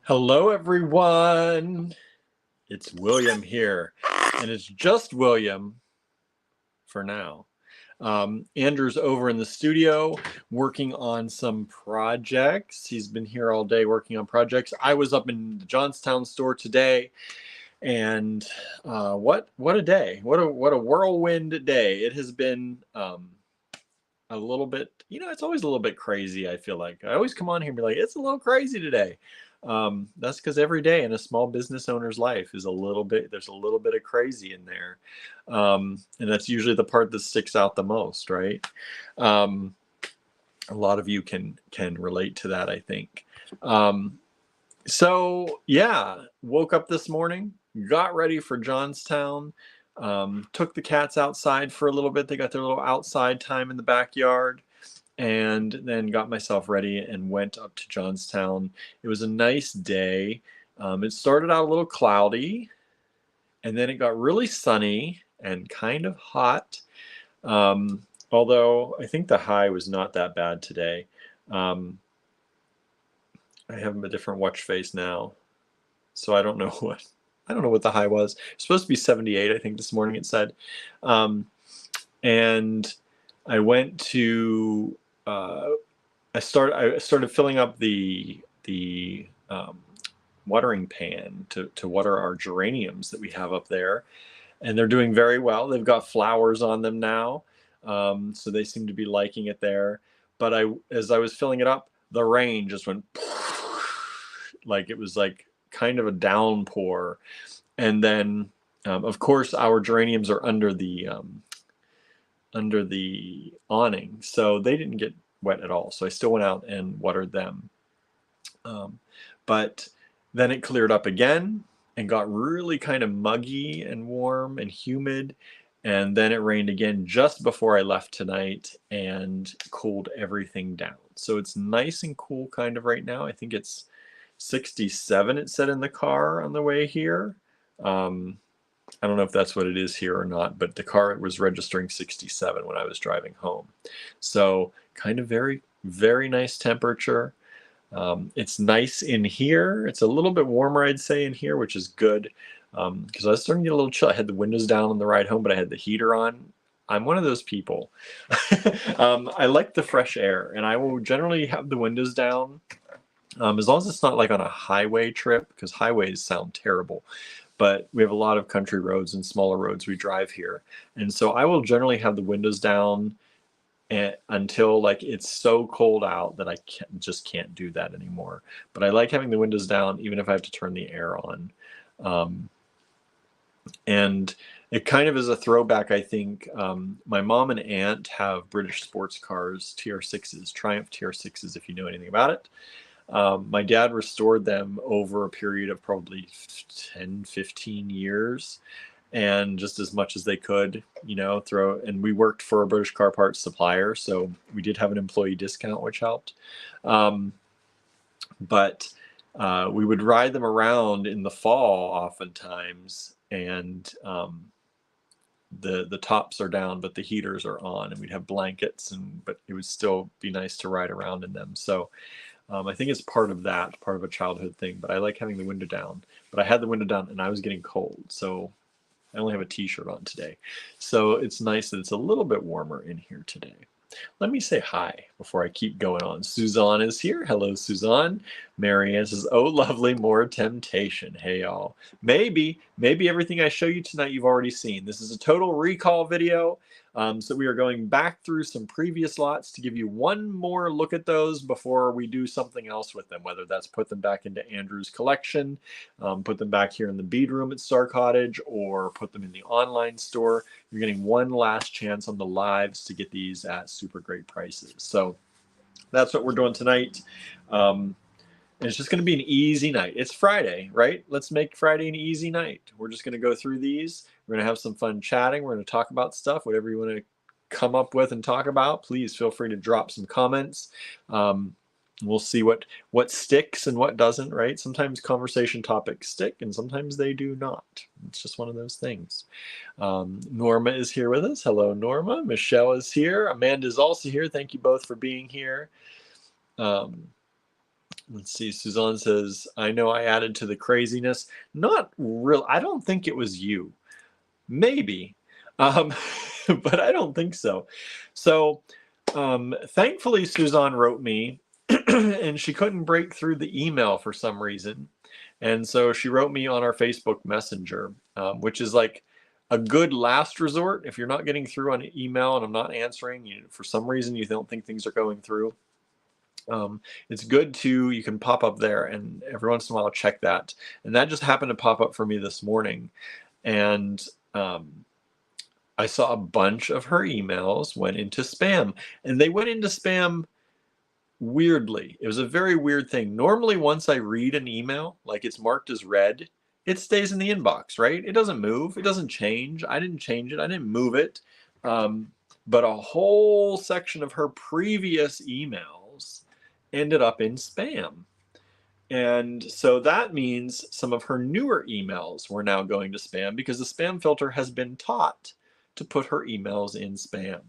Hello, everyone. It's William here, and it's just William for now. Andrew's over in the studio working on some projects. He's been here all day working on projects. I was up in the Johnstown store today, and what a day! What a whirlwind day! It has been a little bit, it's always a little bit crazy. I feel like I always come on here and be like, it's a little crazy today. That's because every day in a small business owner's life is there's a little bit of crazy in there. And that's usually the part that sticks out the most, right? A lot of you can relate to that, I think. So yeah, woke up this morning, got ready for Johnstown, took the cats outside for a little bit. They got their little outside time in the backyard, and then got myself ready and went up to Johnstown. It was a nice day. It started out a little cloudy, and then it got really sunny and kind of hot. Although I think the high was not that bad today. I have a different watch face now, so I don't know what the high was. It's supposed to be 78, I think this morning it said. And I went to I started filling up the watering pan to water our geraniums that we have up there, and they're doing very well. They've got flowers on them now, so they seem to be liking it there. But as I was filling it up, the rain just went like it was like kind of a downpour, and then of course our geraniums are under the awning, so they didn't get wet at all. So I still went out and watered them. But then it cleared up again and got really kind of muggy and warm and humid. And then it rained again just before I left tonight and cooled everything down. So it's nice and cool kind of right now. I think it's 67, it said in the car on the way here. I don't know if that's what it is here or not, but the car was registering 67 when I was driving home. So kind of very, very nice temperature. It's nice in here. It's a little bit warmer, I'd say, in here, which is good, because I was starting to get a little chill. I had the windows down on the ride home, but I had the heater on. I'm one of those people. I like the fresh air, and I will generally have the windows down, as long as it's not like on a highway trip, because highways sound terrible. But we have a lot of country roads and smaller roads we drive here. And so I will generally have the windows down until like it's so cold out that I just can't do that anymore. But I like having the windows down even if I have to turn the air on. And it kind of is a throwback, I think. My mom and aunt have British sports cars, TR6s, Triumph TR6s, if you know anything about it. My dad restored them over a period of probably 10, 15 years, and just as much as they could, and we worked for a British car parts supplier, so we did have an employee discount, which helped. But we would ride them around in the fall oftentimes, and the tops are down, but the heaters are on, and we'd have blankets, but it would still be nice to ride around in them. So I think it's part of a childhood thing, but I like having the window down. But I had the window down and I was getting cold, so I only have a t-shirt on today. So it's nice that it's a little bit warmer in here today. Let me say hi before I keep going on. Suzanne is here. Hello, Suzanne. Marianne says, oh, lovely, more temptation. Hey, y'all. Maybe everything I show you tonight you've already seen. This is a total recall video. So we are going back through some previous lots to give you one more look at those before we do something else with them, whether that's put them back into Andrew's collection, put them back here in the bead room at Star Cottage, or put them in the online store. You're getting one last chance on the lives to get these at super great prices. So that's what we're doing tonight. And it's just going to be an easy night. It's Friday, right? Let's make Friday an easy night. We're just going to go through these. We're going to have some fun chatting. We're going to talk about stuff, whatever you want to come up with and talk about. Please feel free to drop some comments. We'll see what sticks and what doesn't, right? Sometimes conversation topics stick and sometimes they do not. It's just one of those things. Norma is here with us. Hello, Norma. Michelle is here. Amanda is also here. Thank you both for being here. Let's see. Suzanne says, I know I added to the craziness. Not real. I don't think it was you. Maybe. Um, but I don't think so. So thankfully, Suzanne wrote me and she couldn't break through the email for some reason. And so she wrote me on our Facebook Messenger, which is like a good last resort. If you're not getting through on email and I'm not answering, for some reason you don't think things are going through, it's good to, you can pop up there, and every once in a while check that. And that just happened to pop up for me this morning. And I saw a bunch of her emails went into spam, and they went into spam weirdly. It was a very weird thing. Normally, once I read an email, like it's marked as read, it stays in the inbox, right? It doesn't move. It doesn't change. I didn't change it. I didn't move it. But a whole section of her previous emails ended up in spam. And so that means some of her newer emails were now going to spam because the spam filter has been taught to put her emails in spam.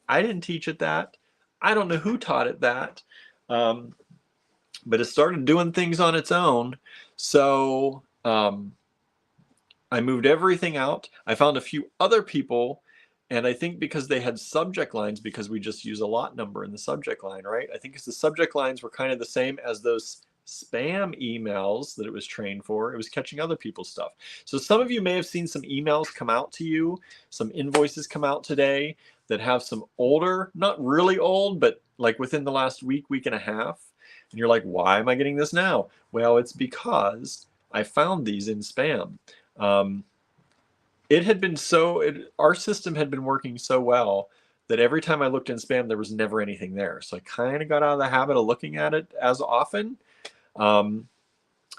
I didn't teach it that. I don't know who taught it that. But it started doing things on its own. So I moved everything out. I found a few other people, and I think because they had subject lines, because we just use a lot number in the subject line, right? I think because the subject lines were kind of the same as those spam emails that it was trained for, it was catching other people's stuff. So some of you may have seen some emails come out to you, some invoices come out today that have some older, not really old, but like within the last week and a half. And you're like, why am I getting this now? Well, it's because I found these in spam. It had been our system had been working so well that every time I looked in spam, there was never anything there. So I kind of got out of the habit of looking at it as often. And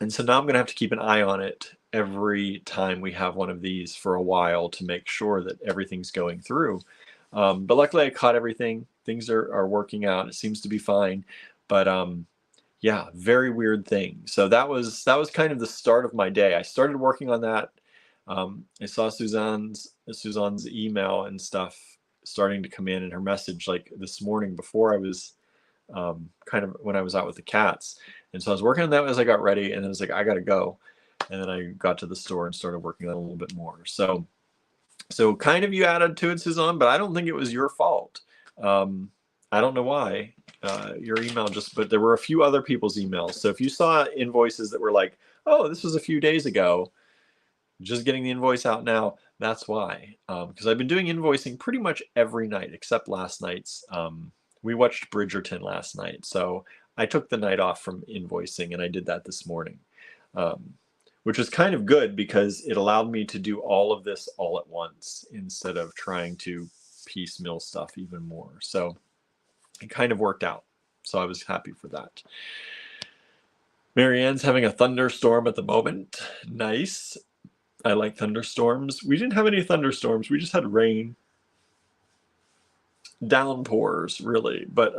so now I'm going to have to keep an eye on it every time we have one of these for a while to make sure that everything's going through. But luckily I caught everything. Things are working out. It seems to be fine. But yeah, very weird thing. So that was kind of the start of my day. I started working on that. I saw Suzanne's email and stuff starting to come in, and her message like this morning before I was kind of when I was out with the cats. And so I was working on that as I got ready, and then I was like, I gotta go. And then I got to the store and started working on it a little bit more. So kind of you added to it, Suzanne, but I don't think it was your fault. I don't know why. Your email but there were a few other people's emails. So if you saw invoices that were like, oh, this was a few days ago, just getting the invoice out now, that's why. Because I've been doing invoicing pretty much every night except last night's. We watched Bridgerton last night, so I took the night off from invoicing, and I did that this morning, which was kind of good because it allowed me to do all of this all at once instead of trying to piecemeal stuff even more. So it kind of worked out. So I was happy for that. Marianne's having a thunderstorm at the moment. Nice. I like thunderstorms. We didn't have any thunderstorms. We just had rain. Downpours, really, but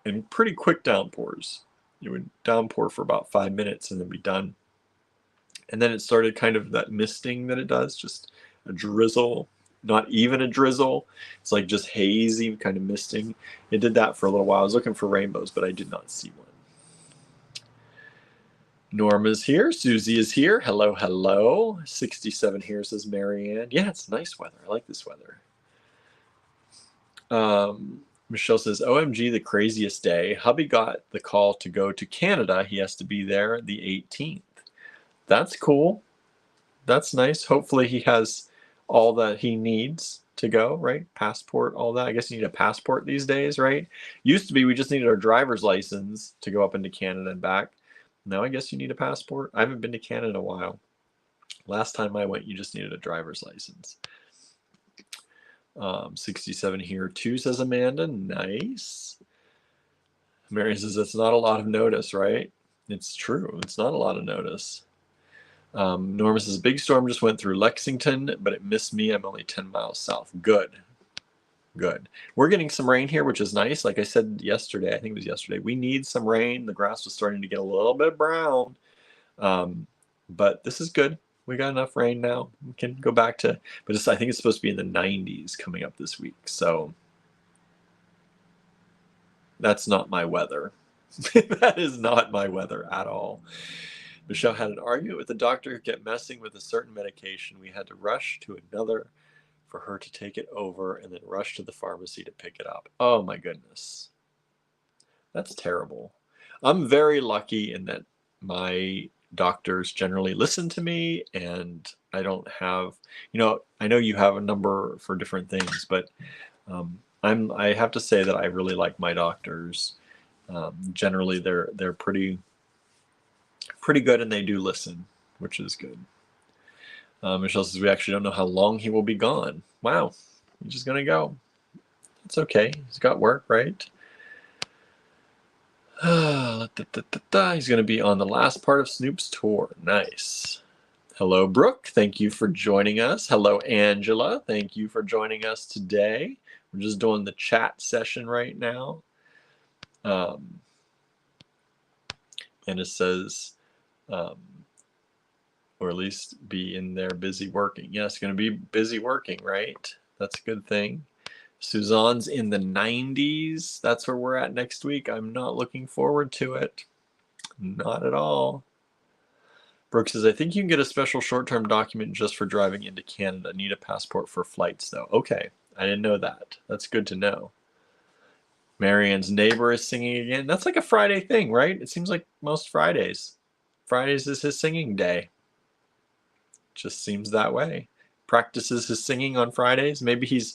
and pretty quick downpours. It would downpour for about 5 minutes and then be done. And then it started kind of that misting that it does, just a drizzle, not even a drizzle. It's like just hazy kind of misting. It did that for a little while. I was looking for rainbows, but I did not see one. Norma's here. Susie is here. Hello, hello. 67 here, says Marianne. Yeah, it's nice weather. I like this weather. Michelle says, OMG, the craziest day. Hubby got the call to go to Canada. He has to be there the 18th. That's cool. That's nice. Hopefully he has all that he needs to go, right? Passport, all that. I guess you need a passport these days, right? Used to be we just needed our driver's license to go up into Canada and back. Now I guess you need a passport. I haven't been to Canada in a while. Last time I went, you just needed a driver's license. 67 here too, says Amanda. Nice. Mary says it's not a lot of notice, right? It's true. It's not a lot of notice. Norma says big storm just went through Lexington, but it missed me. I'm only 10 miles south. Good. Good. We're getting some rain here, which is nice. Like I said yesterday, I think it was yesterday, we need some rain. The grass was starting to get a little bit brown. But this is good. We got enough rain now. We can go back to, but I think it's supposed to be in the 90s coming up this week. So that's not my weather. That is not my weather at all. Michelle had an argument with the doctor who kept messing with a certain medication. We had to rush to another for her to take it over and then rush to the pharmacy to pick it up. Oh my goodness. That's terrible. I'm very lucky in that my doctors generally listen to me, and I don't have, I know you have a number for different things, but I have to say that I really like my doctors. Generally, they're pretty good, and they do listen, which is good. Michelle says we actually don't know how long he will be gone. Wow, he's just gonna go. It's okay. He's got work, right? He's going to be on the last part of Snoop's tour. Nice. Hello, Brooke. Thank you for joining us. Hello, Angela. Thank you for joining us today. We're just doing the chat session right now. And it says, or at least be in there busy working. Yes, going to be busy working, right? That's a good thing. Suzanne's in the 90s. That's where we're at next week. I'm not looking forward to it. Not at all. Brooke says, I think you can get a special short-term document just for driving into Canada. Need a passport for flights, though. Okay, I didn't know that. That's good to know. Marianne's neighbor is singing again. That's like a Friday thing, right? It seems like most Fridays. Fridays is his singing day. Just seems that way. Practices his singing on Fridays. Maybe he's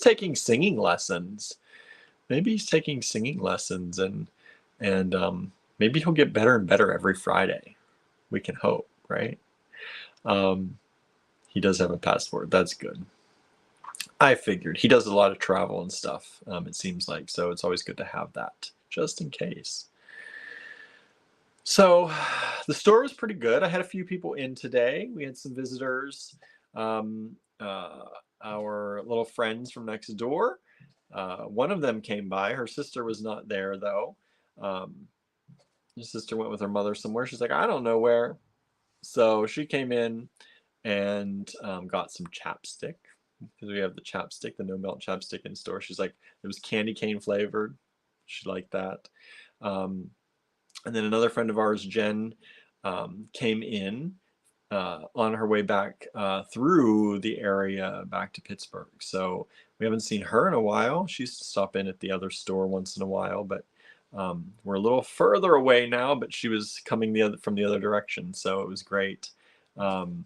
taking singing lessons. Maybe he's taking singing lessons, and maybe he'll get better and better every Friday. We can hope, right? He does have a passport. That's good. I figured. He does a lot of travel and stuff, it seems like, so it's always good to have that, just in case. So the store was pretty good. I had a few people in today. We had some visitors, our little friends from next door. One of them came by. Her sister was not there, though. His sister went with her mother somewhere. She's like, I don't know where. So she came in and got some chapstick, because we have the chapstick, the no melt chapstick in store. She's like, it was candy cane flavored. She liked that. And then another friend of ours, Jen, came in on her way back through the area back to Pittsburgh. So we haven't seen her in a while. She used to stop in at the other store once in a while, but we're a little further away now, but she was coming from the other direction. So it was great. And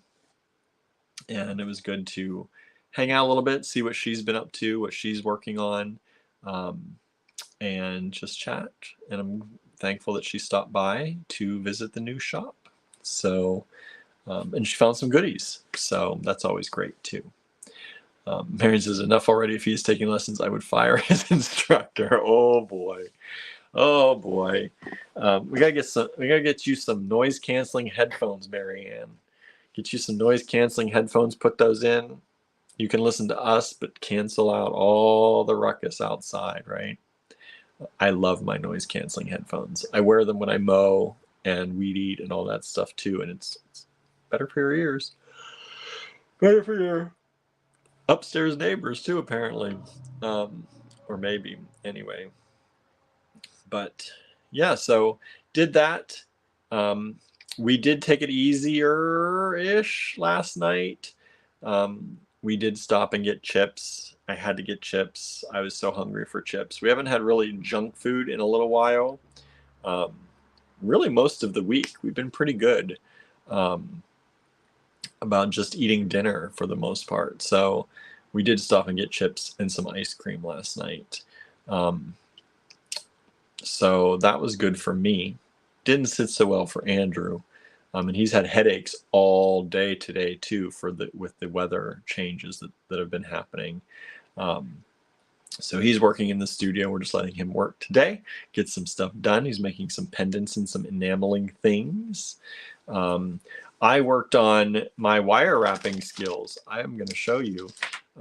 it was good to hang out a little bit, see what she's been up to, what she's working on, and just chat. And I'm thankful that she stopped by to visit the new shop. So, and she found some goodies. So that's always great too. Marion says, enough already. If he's taking lessons, I would fire his instructor. Oh boy. Oh boy. We gotta get you some noise canceling headphones, Marianne. Get you some noise canceling headphones, put those in. You can listen to us, but cancel out all the ruckus outside, right? I love my noise canceling headphones. I wear them when I mow and weed eat and all that stuff too, and it's better for your ears. Better for your upstairs neighbors too, apparently. Or maybe, anyway. But yeah, so did that. We did take it easier-ish last night. We did stop and get chips. I had to get chips. I was so hungry for chips. We haven't had really junk food in a little while. Really most of the week. We've been pretty good about just eating dinner for the most part. So we did stop and get chips and some ice cream last night. So that was good for me. Didn't sit so well for Andrew. And he's had headaches all day today too with the weather changes that have been happening. So he's working in the studio. We're just letting him work today, get some stuff done. He's making some pendants and some enameling things. I worked on my wire wrapping skills. I am going to show you.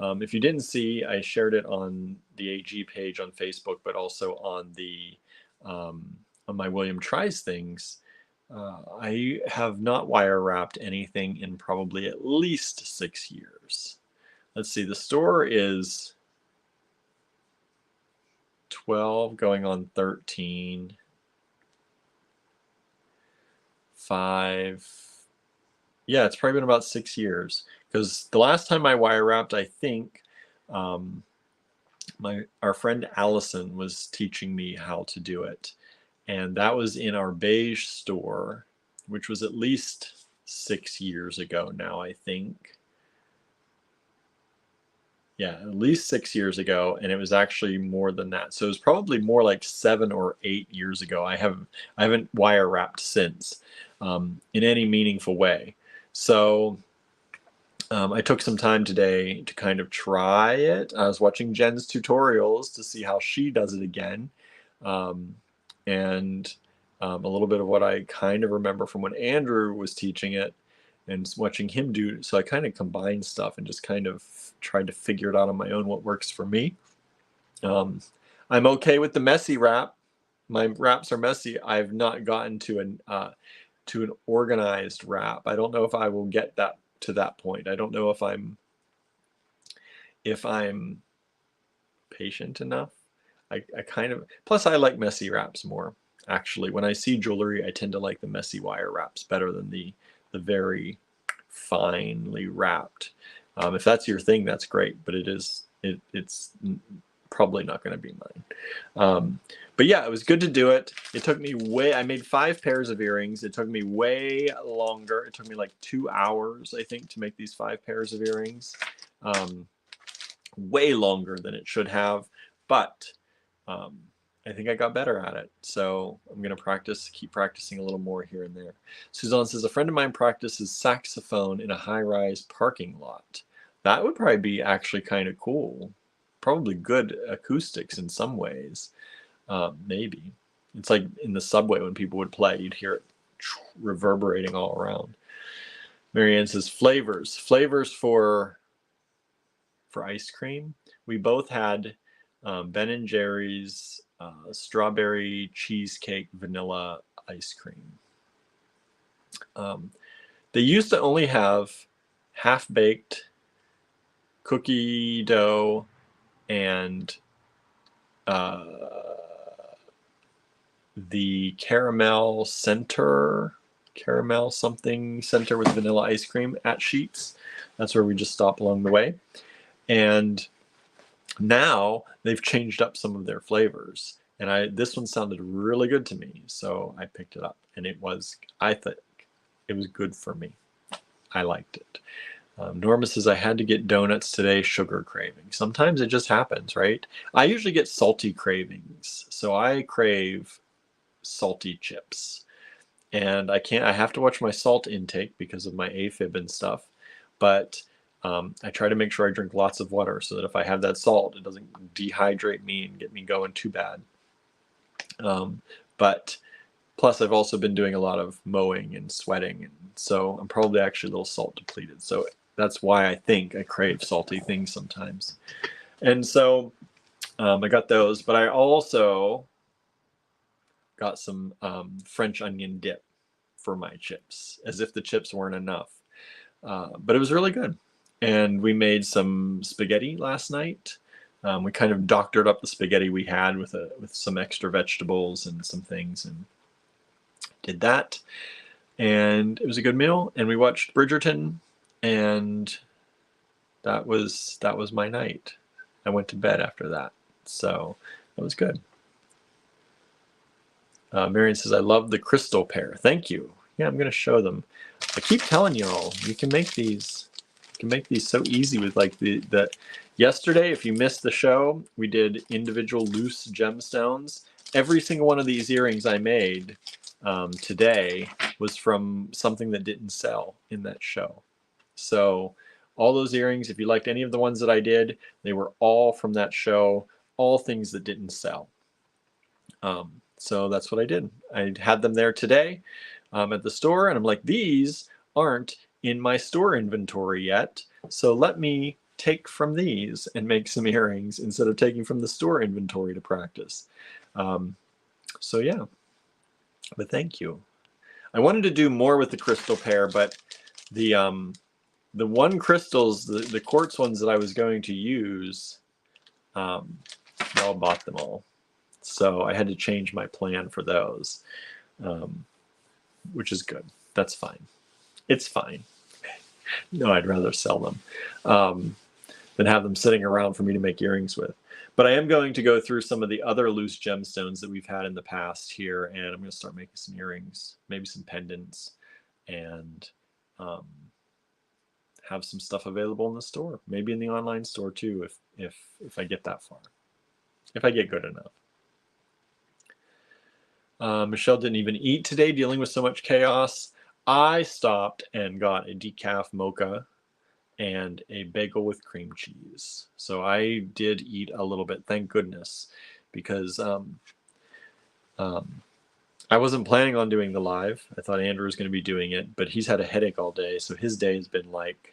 If you didn't see, I shared it on the AG page on Facebook, but also on on my William Tries Things. I have not wire wrapped anything in probably at least 6 years. Let's see, the store is 12 going on 13. Yeah, it's probably been about 6 years, because the last time I wire wrapped, I think our friend Allison was teaching me how to do it, and that was in our beige store, which was at least 6 years ago now, I think. Yeah, at least 6 years ago, and it was actually more than that. So it was probably more like 7 or 8 years ago. I haven't wire wrapped since, in any meaningful way. So I took some time today to kind of try it. I was watching Jen's tutorials to see how she does it again, and a little bit of what I kind of remember from when Andrew was teaching it and watching him do. So I kind of combined stuff and just kind of tried to figure it out on my own, what works for me. I'm okay with the messy wrap. My wraps are messy. I've not gotten to an organized wrap. I don't know if I will get to that point. I don't know if I'm patient enough. I kind of, plus I like messy wraps more. Actually, when I see jewelry, I tend to like the messy wire wraps better than the very finely wrapped. If that's your thing, that's great, but it's probably not going to be mine. But yeah, it was good to do it. It took me I made 5 pairs of earrings. It took me way longer. It took me like 2 hours, I think, to make these 5 pairs of earrings. Way longer than it should have, but I think I got better at it. So I'm going to keep practicing a little more here and there. Suzanne says, a friend of mine practices saxophone in a high-rise parking lot. That would probably be actually kind of cool. Probably good acoustics in some ways. Maybe. It's like in the subway when people would play, you'd hear it reverberating all around. Marianne says, flavors. Flavors for ice cream. We both had Ben & Jerry's strawberry cheesecake vanilla ice cream. They used to only have half-baked cookie dough and the caramel something center with vanilla ice cream at Sheetz. That's where we just stopped along the way. And now they've changed up some of their flavors, and this one sounded really good to me, so I picked it up, and I think it was good for me. I liked it. Norma says, I had to get donuts today, sugar craving. Sometimes it just happens, right? I usually get salty cravings, so I crave salty chips, and I have to watch my salt intake because of my AFib and stuff, but I try to make sure I drink lots of water so that if I have that salt, it doesn't dehydrate me and get me going too bad. But plus, I've also been doing a lot of mowing and sweating, and so I'm probably actually a little salt depleted. So that's why I think I crave salty things sometimes. And so I got those, but I also got some French onion dip for my chips, as if the chips weren't enough. But it was really good. And we made some spaghetti last night. We kind of doctored up the spaghetti we had with some extra vegetables and some things, and did that. And it was a good meal. And we watched Bridgerton, and that was my night. I went to bed after that, so that was good. Marion says, I love the crystal pear. Thank you. Yeah, I'm going to show them. I keep telling y'all, you can make these. You can make these so easy with like the yesterday, if you missed the show, we did individual loose gemstones. Every single one of these earrings I made today was from something that didn't sell in that show. So all those earrings, if you liked any of the ones that I did, they were all from that show, all things that didn't sell. So that's what I did. I had them there today at the store, and I'm like, these aren't in my store inventory yet, so let me take from these and make some earrings instead of taking from the store inventory to practice. So yeah, but thank you. I wanted to do more with the crystal pear, but the one crystals, the quartz ones that I was going to use, y'all bought them all. So I had to change my plan for those, which is good. That's fine. It's fine. No, I'd rather sell them than have them sitting around for me to make earrings with. But I am going to go through some of the other loose gemstones that we've had in the past here, and I'm going to start making some earrings, maybe some pendants, and have some stuff available in the store, maybe in the online store too, if I get that far, if I get good enough. Michelle didn't even eat today, dealing with so much chaos. I stopped and got a decaf mocha and a bagel with cream cheese. So I did eat a little bit, thank goodness, because I wasn't planning on doing the live. I thought Andrew was going to be doing it, but he's had a headache all day. So his day has been like,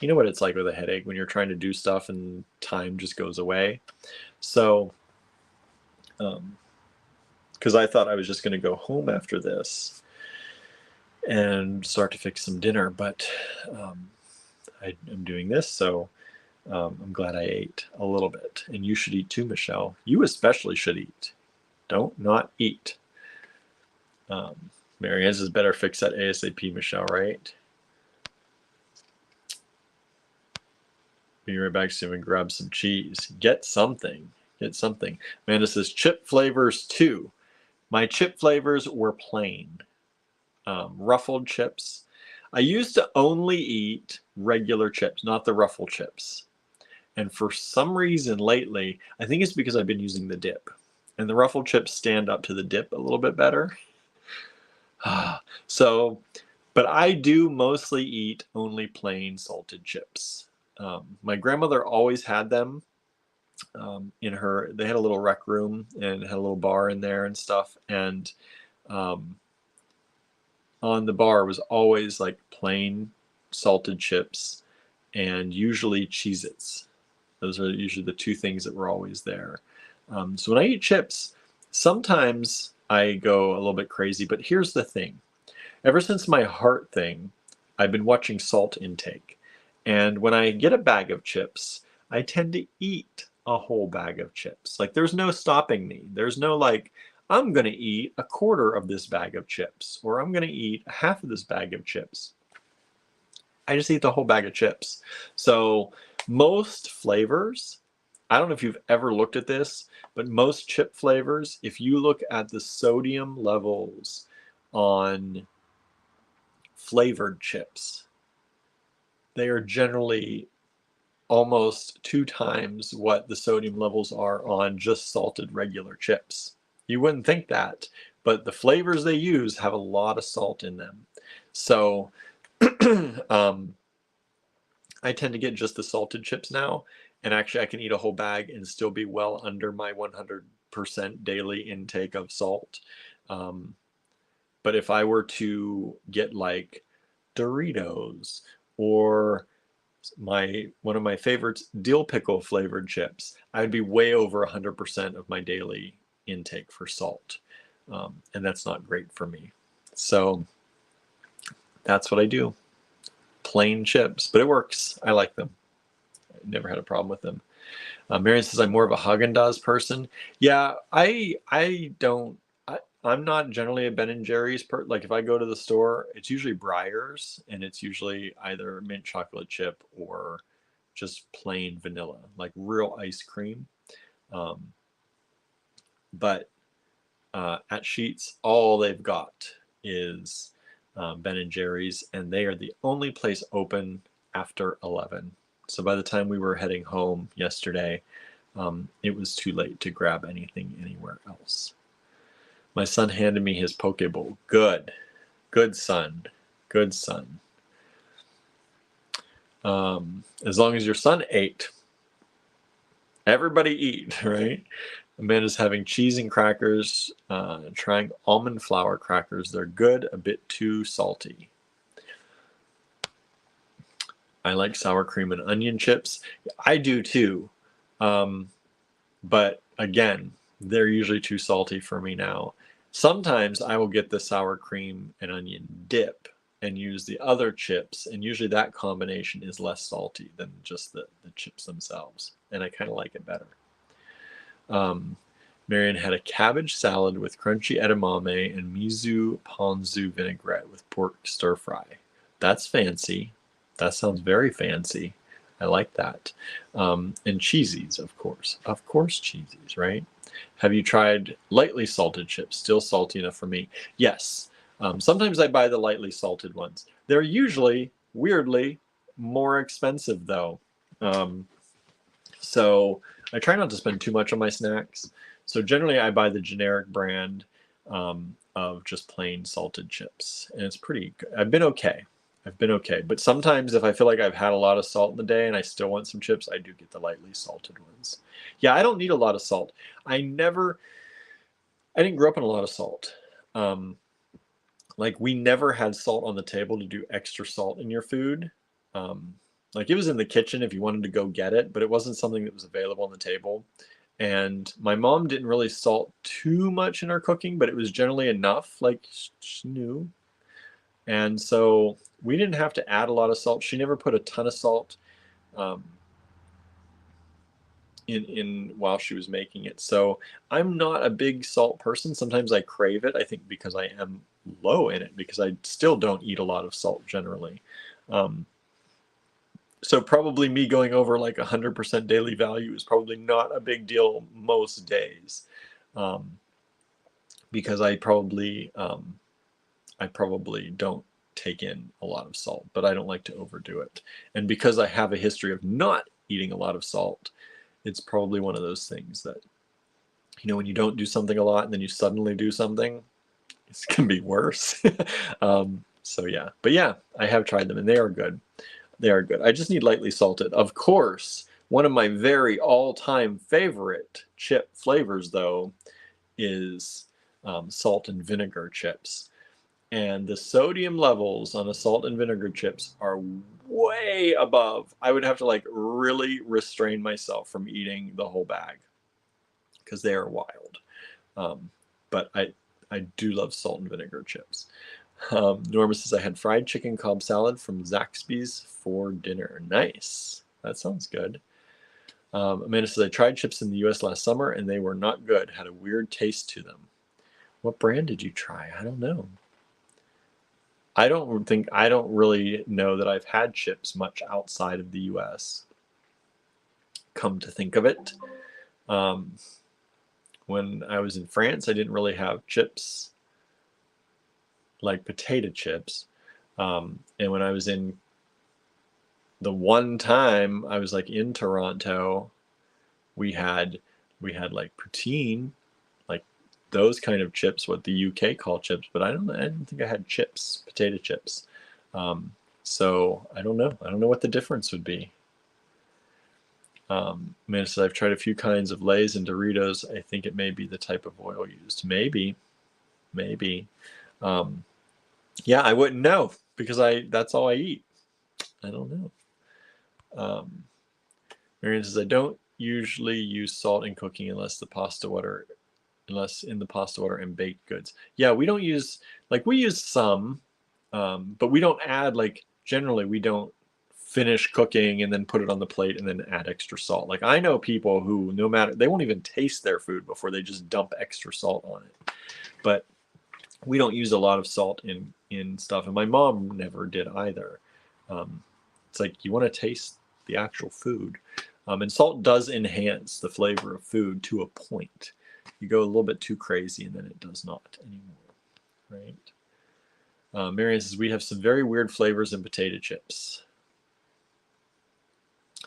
you know what it's like with a headache when you're trying to do stuff and time just goes away. So, because I thought I was just going to go home after this and start to fix some dinner, but I'm doing this, so I'm glad I ate a little bit. And you should eat too, Michelle. You especially should eat. Don't not eat. Mary Ann's is better fix that ASAP, Michelle, right? Be right back soon and grab some cheese. Get something. Get something. Amanda says chip flavors too. My chip flavors were plain. Ruffled chips. I used to only eat regular chips, not the ruffle chips. And for some reason lately, I think it's because I've been using the dip. And the ruffled chips stand up to the dip a little bit better. So, but I do mostly eat only plain salted chips. My grandmother always had them in her, they had a little rec room and had a little bar in there and stuff. And on the bar was always like plain salted chips and usually Cheez-Its. Those are usually the two things that were always there. So when I eat chips, sometimes I go a little bit crazy, but here's the thing. Ever since my heart thing, I've been watching salt intake. And when I get a bag of chips, I tend to eat a whole bag of chips. Like there's no stopping me. There's no like, I'm going to eat a quarter of this bag of chips, or I'm going to eat half of this bag of chips. I just eat the whole bag of chips. So most flavors, I don't know if you've ever looked at this, but most chip flavors, if you look at the sodium levels on flavored chips, they are generally almost 2 times what the sodium levels are on just salted regular chips. You wouldn't think that, but the flavors they use have a lot of salt in them. So I tend to get just the salted chips now, and actually I can eat a whole bag and still be well under my 100% daily intake of salt. But if I were to get like Doritos or one of my favorites, dill pickle flavored chips, I'd be way over 100% of my daily intake for salt. And that's not great for me. So that's what I do. Plain chips, but it works. I like them. I never had a problem with them. Marion says I'm more of a Haagen-Dazs person. Yeah, I'm not generally a Ben & Jerry's like if I go to the store, it's usually Breyers, and it's usually either mint chocolate chip or just plain vanilla, like real ice cream. But at Sheetz, all they've got is Ben & Jerry's, and they are the only place open after 11. So by the time we were heading home yesterday, it was too late to grab anything anywhere else. My son handed me his Poke Bowl. Good. Good son. Good son. As long as your son ate. Everybody eat, right? Amanda's having cheese and crackers, trying almond flour crackers. They're good, a bit too salty. I like sour cream and onion chips. I do too. But again, they're usually too salty for me now. Sometimes I will get the sour cream and onion dip and use the other chips, and usually that combination is less salty than just the chips themselves, and I kind of like it better. Marion had a cabbage salad with crunchy edamame and miso ponzu vinaigrette with pork stir fry. That's fancy. That sounds very fancy. I like that. And cheesies, of course. Of course, cheesies, right? Have you tried lightly salted chips? Still salty enough for me? Yes. Sometimes I buy the lightly salted ones. They're usually, weirdly, more expensive though. So I try not to spend too much on my snacks. So generally I buy the generic brand of just plain salted chips. And it's pretty good. I've been okay. But sometimes if I feel like I've had a lot of salt in the day and I still want some chips, I do get the lightly salted ones. Yeah, I don't need a lot of salt. I didn't grow up on a lot of salt. Like we never had salt on the table to do extra salt in your food. Like it was in the kitchen if you wanted to go get it, but it wasn't something that was available on the table. And my mom didn't really salt too much in her cooking, but it was generally enough, like she knew. And so we didn't have to add a lot of salt. She never put a ton of salt in while she was making it. So I'm not a big salt person. Sometimes I crave it, I think because I am low in it, because I still don't eat a lot of salt generally. So probably me going over like 100% daily value is probably not a big deal most days, because I probably don't take in a lot of salt, but I don't like to overdo it. And because I have a history of not eating a lot of salt, it's probably one of those things that, you know, when you don't do something a lot and then you suddenly do something, it can be worse. So yeah, but yeah, I have tried them and they are good. They are good. I just need lightly salted. Of course, one of my very all-time favorite chip flavors, though, is salt and vinegar chips. And the sodium levels on the salt and vinegar chips are way above. I would have to like really restrain myself from eating the whole bag because they are wild. But I do love salt and vinegar chips. Norma says, I had fried chicken Cobb salad from Zaxby's for dinner. Nice. That sounds good. Amanda says, I tried chips in the US last summer and they were not good. Had a weird taste to them. What brand did you try? I don't know. I don't really know that I've had chips much outside of the US. Come to think of it. When I was in France, I didn't really have chips like potato chips. And when I was in the one time I was like in Toronto, we had like poutine, like those kind of chips, what the UK call chips, but I didn't think I had chips, potato chips. So I don't know. I don't know what the difference would be. Man says, I've tried a few kinds of Lay's and Doritos. I think it may be the type of oil used. Maybe. Yeah, I wouldn't know because that's all I eat. I don't know. Marion says, I don't usually use salt in cooking unless in the pasta water and baked goods. Yeah, we don't use, like we use some, but we don't add, like generally we don't finish cooking and then put it on the plate and then add extra salt. Like I know people who they won't even taste their food before they just dump extra salt on it. But we don't use a lot of salt in stuff, and my mom never did either. It's like you want to taste the actual food, and salt does enhance the flavor of food to a point. You go a little bit too crazy and then it does not anymore, right? Marion says, we have some very weird flavors in potato chips.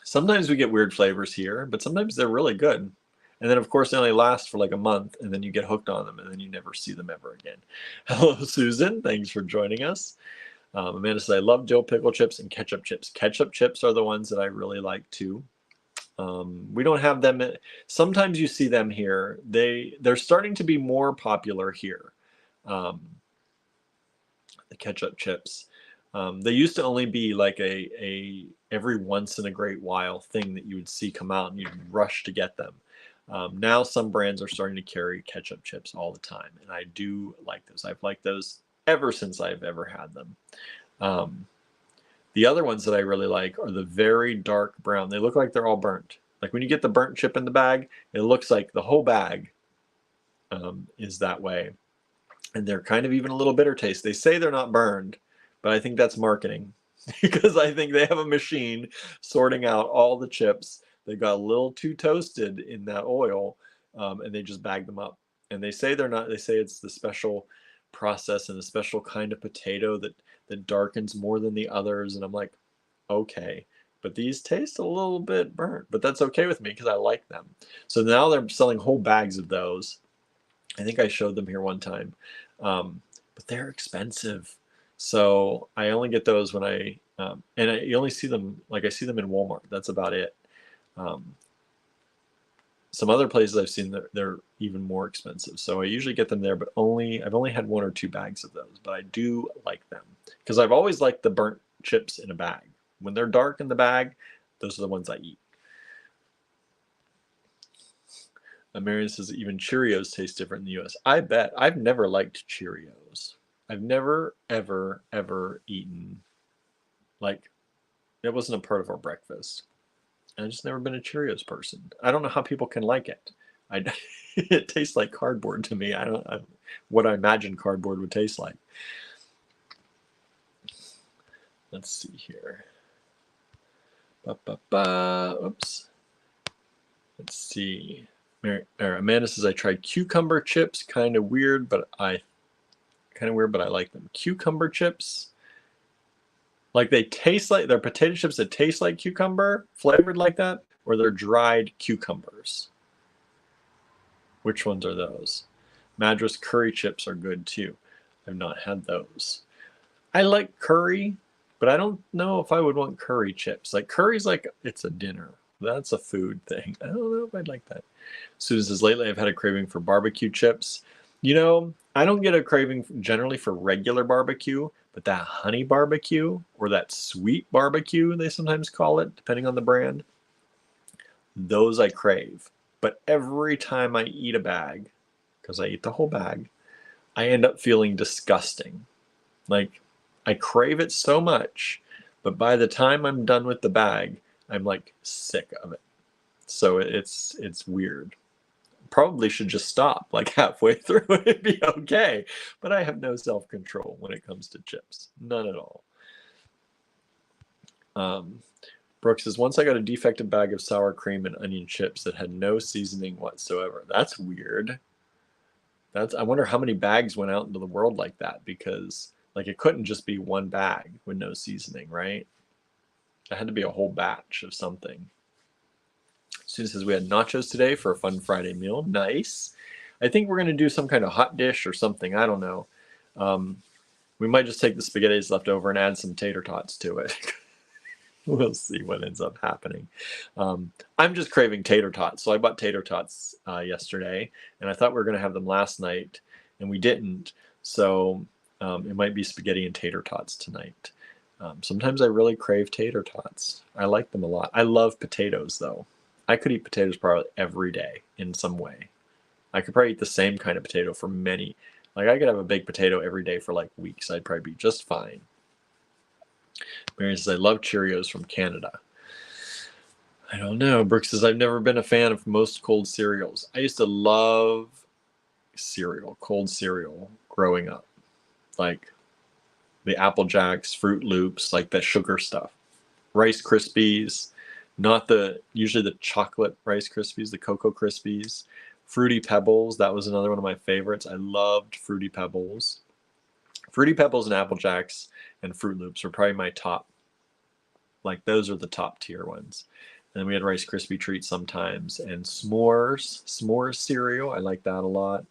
Sometimes we get weird flavors here, but sometimes they're really good. And then, of course, they only last for like a month, and then you get hooked on them, and then you never see them ever again. Hello, Susan. Thanks for joining us. Amanda says, I love dill pickle chips and ketchup chips. Ketchup chips are the ones that I really like, too. We don't have them. Sometimes you see them here. They're starting to be more popular here, the ketchup chips. They used to only be like a every once in a great while thing that you would see come out and you'd rush to get them. Now some brands are starting to carry ketchup chips all the time, and I do like those. I've liked those ever since I've ever had them. The other ones that I really like are the very dark brown. They look like they're all burnt. Like when you get the burnt chip in the bag, it looks like the whole bag is that way. And they're kind of even a little bitter taste. They say they're not burned, but I think that's marketing because I think they have a machine sorting out all the chips. They got a little too toasted in that oil, and they just bag them up. And they say they're not. They say it's the special process and a special kind of potato that darkens more than the others. And I'm like, okay, but these taste a little bit burnt, but that's okay with me because I like them. So now they're selling whole bags of those. I think I showed them here one time, but they're expensive. So I only get those when you only see them, like I see them in Walmart. That's about it. Some other places I've seen they're even more expensive. So I usually get them there, but I've only had 1 or 2 bags of those, but I do like them because I've always liked the burnt chips in a bag. When they're dark in the bag, those are the ones I eat. Marion says even Cheerios taste different in the US. I bet. I've never liked Cheerios. I've never, ever, ever eaten, like, it wasn't a part of our breakfast. I've just never been a Cheerios person. I don't know how people can like it. It tastes like cardboard to me. What I imagine cardboard would taste like. Let's see here. Oops. Let's see. Amanda says I tried cucumber chips. Kind of weird, but I like them. Cucumber chips. Like they taste like they're potato chips that taste like cucumber, flavored like that, or they're dried cucumbers. Which ones are those? Madras curry chips are good too. I've not had those. I like curry, but I don't know if I would want curry chips. Like curry's like it's a dinner. That's a food thing. I don't know if I'd like that. Susan says lately I've had a craving for barbecue chips. You know, I don't get a craving generally for regular barbecue, but that honey barbecue or that sweet barbecue, they sometimes call it, depending on the brand, those I crave. But every time I eat a bag, because I eat the whole bag, I end up feeling disgusting. Like, I crave it so much, but by the time I'm done with the bag, I'm like sick of it. So it's weird. Probably should just stop like halfway through. It'd be okay. But I have no self-control when it comes to chips. None at all. Brooks says, once I got a defective bag of sour cream and onion chips that had no seasoning whatsoever. That's weird. I wonder how many bags went out into the world like that, because like it couldn't just be one bag with no seasoning, right? It had to be a whole batch of something. Susan says we had nachos today for a fun Friday meal. Nice. I think we're going to do some kind of hot dish or something. I don't know. We might just take the spaghettis left over and add some tater tots to it. We'll see what ends up happening. I'm just craving tater tots. So I bought tater tots yesterday, and I thought we were going to have them last night, and we didn't. So it might be spaghetti and tater tots tonight. Sometimes I really crave tater tots. I like them a lot. I love potatoes, though. I could eat potatoes probably every day in some way. I could probably eat the same kind of potato for many. Like I could have a big potato every day for like weeks. I'd probably be just fine. Mary says, I love Cheerios from Canada. I don't know. Brooks says, I've never been a fan of most cold cereals. I used to love cereal, cold cereal, growing up. Like the Apple Jacks, Fruit Loops, like that sugar stuff. Rice Krispies, not usually the chocolate Rice Krispies, the Cocoa Krispies. Fruity Pebbles, that was another one of my favorites. I loved Fruity Pebbles. Fruity Pebbles and Apple Jacks and Fruit Loops were probably my top. Like those are the top tier ones. And then we had Rice Krispie treats sometimes, and s'mores cereal. I like that a lot.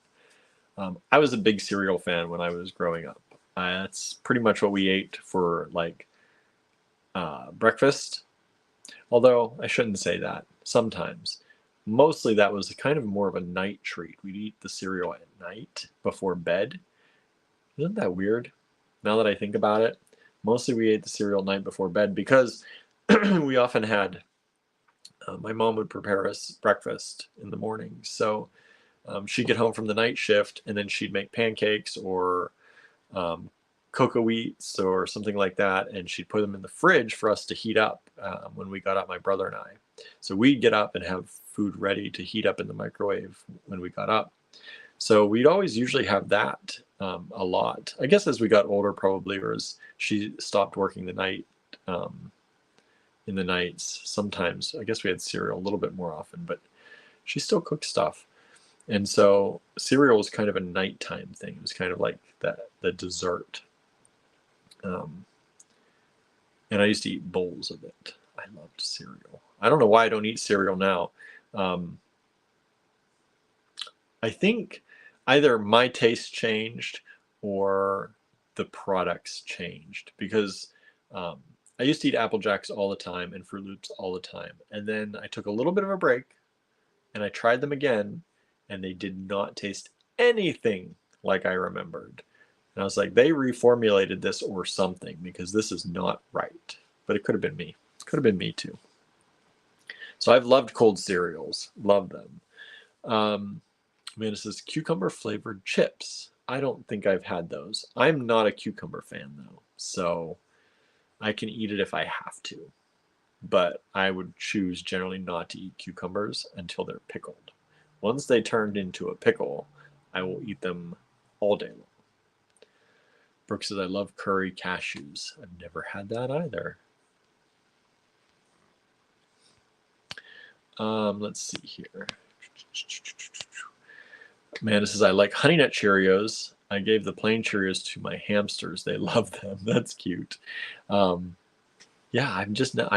I was a big cereal fan when I was growing up. That's pretty much what we ate for like breakfast. Although I shouldn't say that. Sometimes. Mostly that was kind of more of a night treat. We'd eat the cereal at night before bed. Isn't that weird? Now that I think about it, mostly we ate the cereal night before bed because we often had, my mom would prepare us breakfast in the morning. So she'd get home from the night shift and then she'd make pancakes or cocoa wheats or something like that. And she'd put them in the fridge for us to heat up when we got up, my brother and I. So we'd get up and have food ready to heat up in the microwave when we got up. So we'd always usually have that a lot. I guess as we got older, probably, or as she stopped working the night, in the nights, sometimes I guess we had cereal a little bit more often, but she still cooks stuff. And so cereal was kind of a nighttime thing. It was kind of like the dessert. And I used to eat bowls of it. I loved cereal. I don't know why I don't eat cereal now. I think either my taste changed or the products changed, because I used to eat Apple Jacks all the time and Fruit Loops all the time. And then I took a little bit of a break and I tried them again, and they did not taste anything like I remembered. And I was like, they reformulated this or something, because this is not right. But it could have been me. It could have been me too. So I've loved cold cereals. Love them. Amanda says, cucumber flavored chips. I don't think I've had those. I'm not a cucumber fan though, so I can eat it if I have to. But I would choose generally not to eat cucumbers until they're pickled. Once they turned into a pickle, I will eat them all day long. Brooke says, I love curry cashews. I've never had that either. Let's see here. Amanda says, I like Honey Nut Cheerios. I gave the plain Cheerios to my hamsters. They love them. That's cute. Yeah, I'm just not,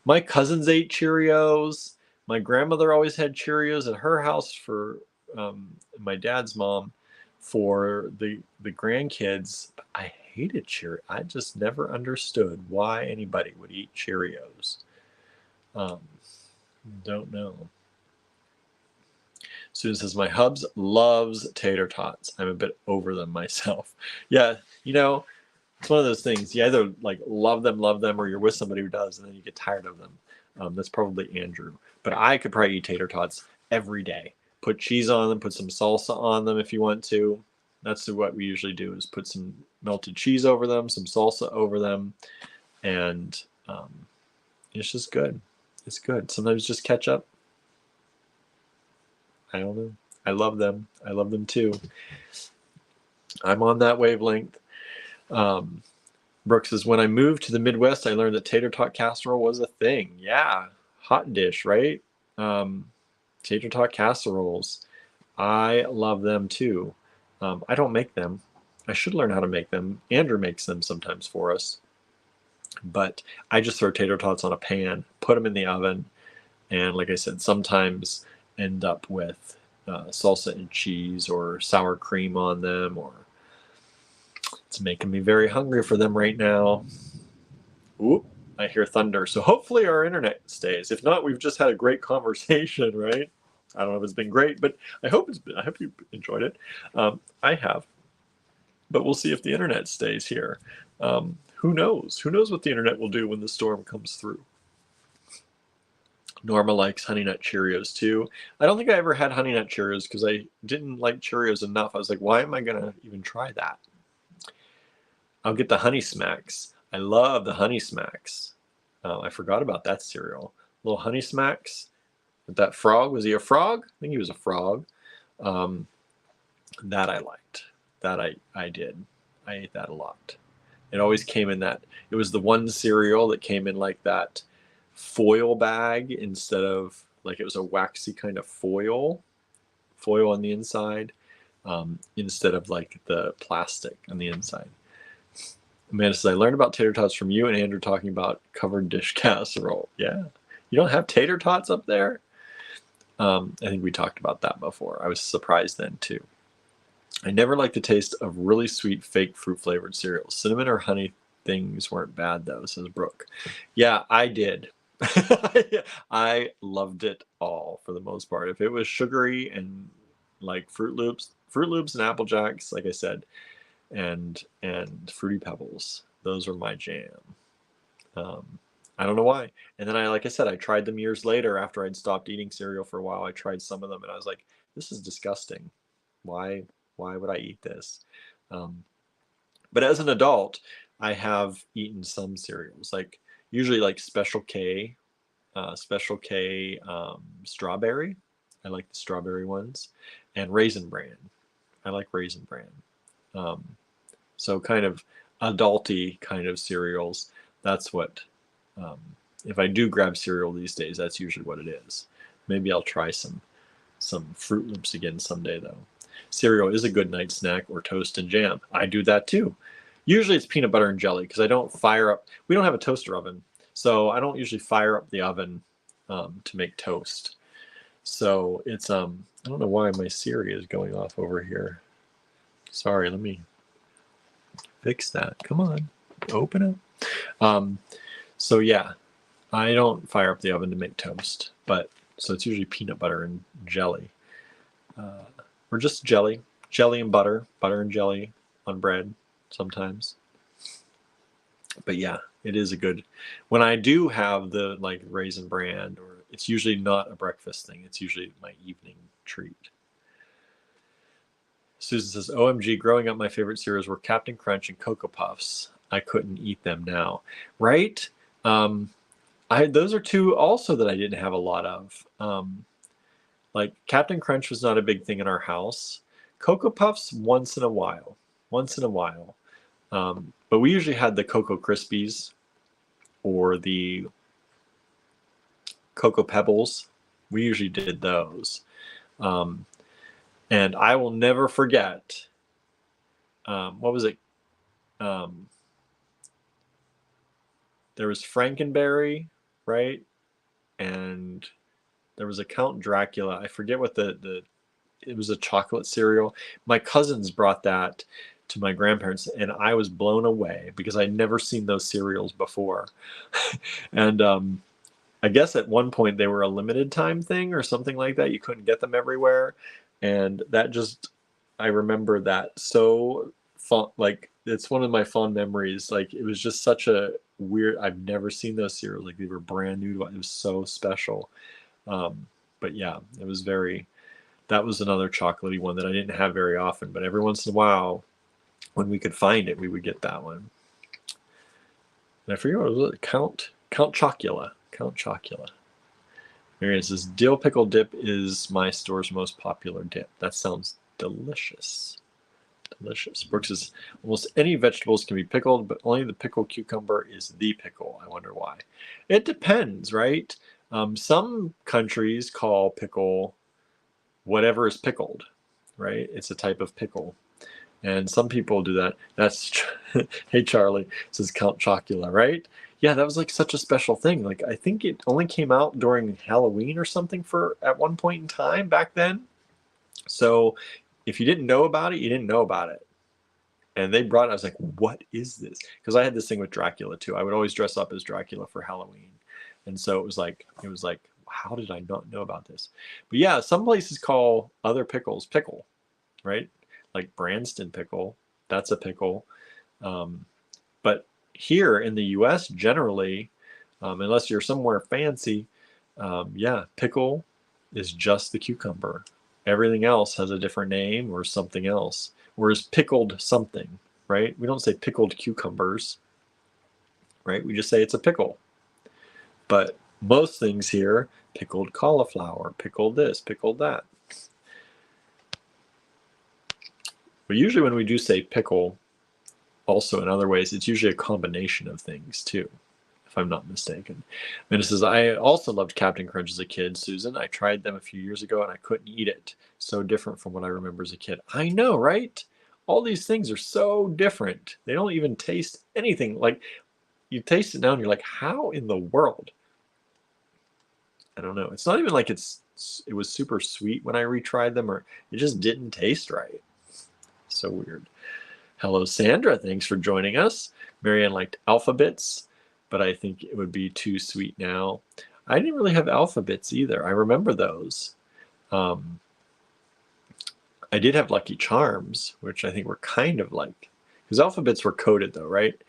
my cousins ate Cheerios. My grandmother always had Cheerios at her house for my dad's mom for the grandkids. But I hated Cheerios. I just never understood why anybody would eat Cheerios. Don't know. Susan says, my hubs loves tater tots. I'm a bit over them myself. Yeah, you know, it's one of those things. You either like love them, or you're with somebody who does, and then you get tired of them. That's probably Andrew. But I could probably eat tater tots every day. Put cheese on them, put some salsa on them if you want to. That's what we usually do, is put some melted cheese over them, some salsa over them, and it's just good. It's good. Sometimes just ketchup. I don't know. I love them. I love them too. I'm on that wavelength. Brooke says, when I moved to the Midwest, I learned that tater tot casserole was a thing. Yeah, hot dish, right? Tater tot casseroles. I love them too. I don't make them. I should learn how to make them. Andrew makes them sometimes for us. But I just throw tater tots on a pan, put them in the oven, and like I said, sometimes end up with salsa and cheese or sour cream on them, or it's making me very hungry for them right now. Ooh, I hear thunder. So hopefully our internet stays. If not, we've just had a great conversation, right? I don't know if it's been great, but I hope you enjoyed it. I have, but we'll see if the internet stays here. Who knows? Who knows what the internet will do when the storm comes through? Norma likes Honey Nut Cheerios too. I don't think I ever had Honey Nut Cheerios because I didn't like Cheerios enough. I was like, why am I going to even try that? I'll get the Honey Smacks. I love the Honey Smacks. I forgot about that cereal. Little Honey Smacks. That frog, was he a frog? I think he was a frog. That I liked. That I did. I ate that a lot. It always came in that, it was the one cereal that came in like that foil bag instead of, like, it was a waxy kind of foil on the inside, instead of like the plastic on the inside. Amanda says, I learned about tater tots from you and Andrew talking about covered dish casserole. Yeah. You don't have tater tots up there? I think we talked about that before. I was surprised then too. I never liked the taste of really sweet fake fruit flavored cereals. Cinnamon or honey things weren't bad though, says Brooke. Yeah, I did. I loved it all for the most part. If it was sugary and like Fruit Loops and Apple Jacks, like I said, and Fruity Pebbles, those were my jam. I don't know why. And then like I said, I tried them years later after I'd stopped eating cereal for a while. I tried some of them and I was like, this is disgusting. Why would I eat this? But as an adult, I have eaten some cereals, like usually like Special K strawberry. I like the strawberry ones. And Raisin Bran. I like Raisin Bran. So kind of adulty kind of cereals. That's what, if I do grab cereal these days, that's usually what it is. Maybe I'll try some Fruit Loops again someday, though. Cereal is a good night snack, or toast and jam. I do that too. Usually it's peanut butter and jelly because I don't fire up. We don't have a toaster oven, so I don't usually fire up the oven to make toast. So it's I don't know why my Siri is going off over here. Sorry, let me fix that. Come on, open up. So yeah, I don't fire up the oven to make toast, but so it's usually peanut butter and jelly, or just jelly and butter and jelly on bread sometimes. But yeah, it is a good. When I do have the like Raisin Bran, or it's usually not a breakfast thing. It's usually my evening treat. Susan says, OMG, growing up, my favorite cereals were Captain Crunch and Cocoa Puffs. I couldn't eat them now. Right? Those are two also that I didn't have a lot of. Like Captain Crunch was not a big thing in our house. Cocoa Puffs once in a while. But we usually had the Cocoa Krispies or the Cocoa Pebbles. We usually did those. And I will never forget, what was it? There was Frankenberry, right? And there was a Count Dracula. I forget what it was, a chocolate cereal. My cousins brought that to my grandparents, and I was blown away because I'd never seen those cereals before. And I guess at one point they were a limited time thing or something like that. You couldn't get them everywhere. And that just, I remember that so fun, like it's one of my fond memories. Like it was just such a weird, I've never seen those cereals. Like they were brand new to it. It was so special. But yeah, it was that was another chocolatey one that I didn't have very often, but every once in a while when we could find it, we would get that one. And I forget what it was, Count Chocula. Marianne says, dill pickle dip is my store's most popular dip. That sounds delicious. Brooks says, almost any vegetables can be pickled, but only the pickled cucumber is the pickle. I wonder why. It depends, right? Some countries call pickle whatever is pickled, right? It's a type of pickle. And some people do that. That's, hey, Charlie, says Count Chocula, right? Yeah, that was like such a special thing. Like I think it only came out during Halloween or something at one point in time back then. So if you didn't know about it, you didn't know about it. And they brought it, I was like, what is this? Because I had this thing with Dracula too. I would always dress up as Dracula for Halloween. And so it was like, how did I not know about this? But yeah, some places call other pickles pickle, right? Like Branston pickle, that's a pickle. But here in the US, generally, unless you're somewhere fancy, yeah, pickle is just the cucumber. Everything else has a different name or something else. Whereas pickled something, right? We don't say pickled cucumbers, right? We just say it's a pickle. But most things here, pickled cauliflower, pickled this, pickled that. But usually when we do say pickle, also in other ways, it's usually a combination of things too, if I'm not mistaken. And it says, I also loved Captain Crunch as a kid, Susan. I tried them a few years ago and I couldn't eat it. So different from what I remember as a kid. I know, right? All these things are so different. They don't even taste anything. Like you taste it now and you're like, how in the world? I don't know. It's not even like it was super sweet when I retried them, or it just didn't taste right. So weird. Hello, Sandra. Thanks for joining us. Marianne liked Alpha-Bits, but I think it would be too sweet now. I didn't really have Alpha-Bits either. I remember those. I did have Lucky Charms, which I think were kind of like, because Alpha-Bits were coated though, right?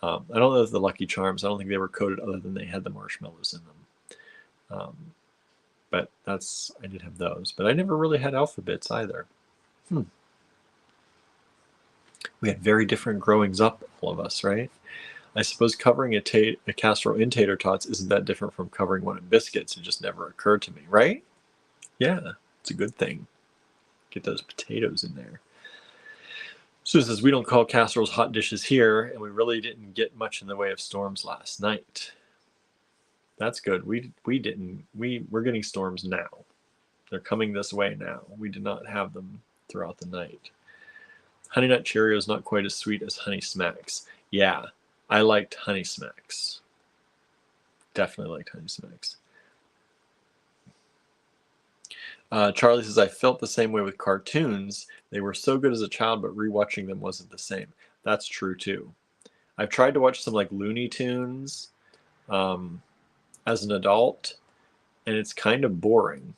I don't know if the Lucky Charms, I don't think they were coated other than they had the marshmallows in them. But I did have those, but I never really had Alpha-Bits either. We had very different growings up, all of us, right? I suppose covering a casserole in tater tots isn't that different from covering one in biscuits. It just never occurred to me, right? Yeah, it's a good thing. Get those potatoes in there. Susan says, we don't call casseroles hot dishes here, and we really didn't get much in the way of storms last night. That's good. We're getting storms now. They're coming this way now. We did not have them throughout the night. Honey Nut Cheerios not quite as sweet as Honey Smacks. Yeah, I liked Honey Smacks. Definitely liked Honey Smacks. Charlie says, I felt the same way with cartoons. They were so good as a child, but rewatching them wasn't the same. That's true too. I've tried to watch some like Looney Tunes as an adult, and it's kind of boring,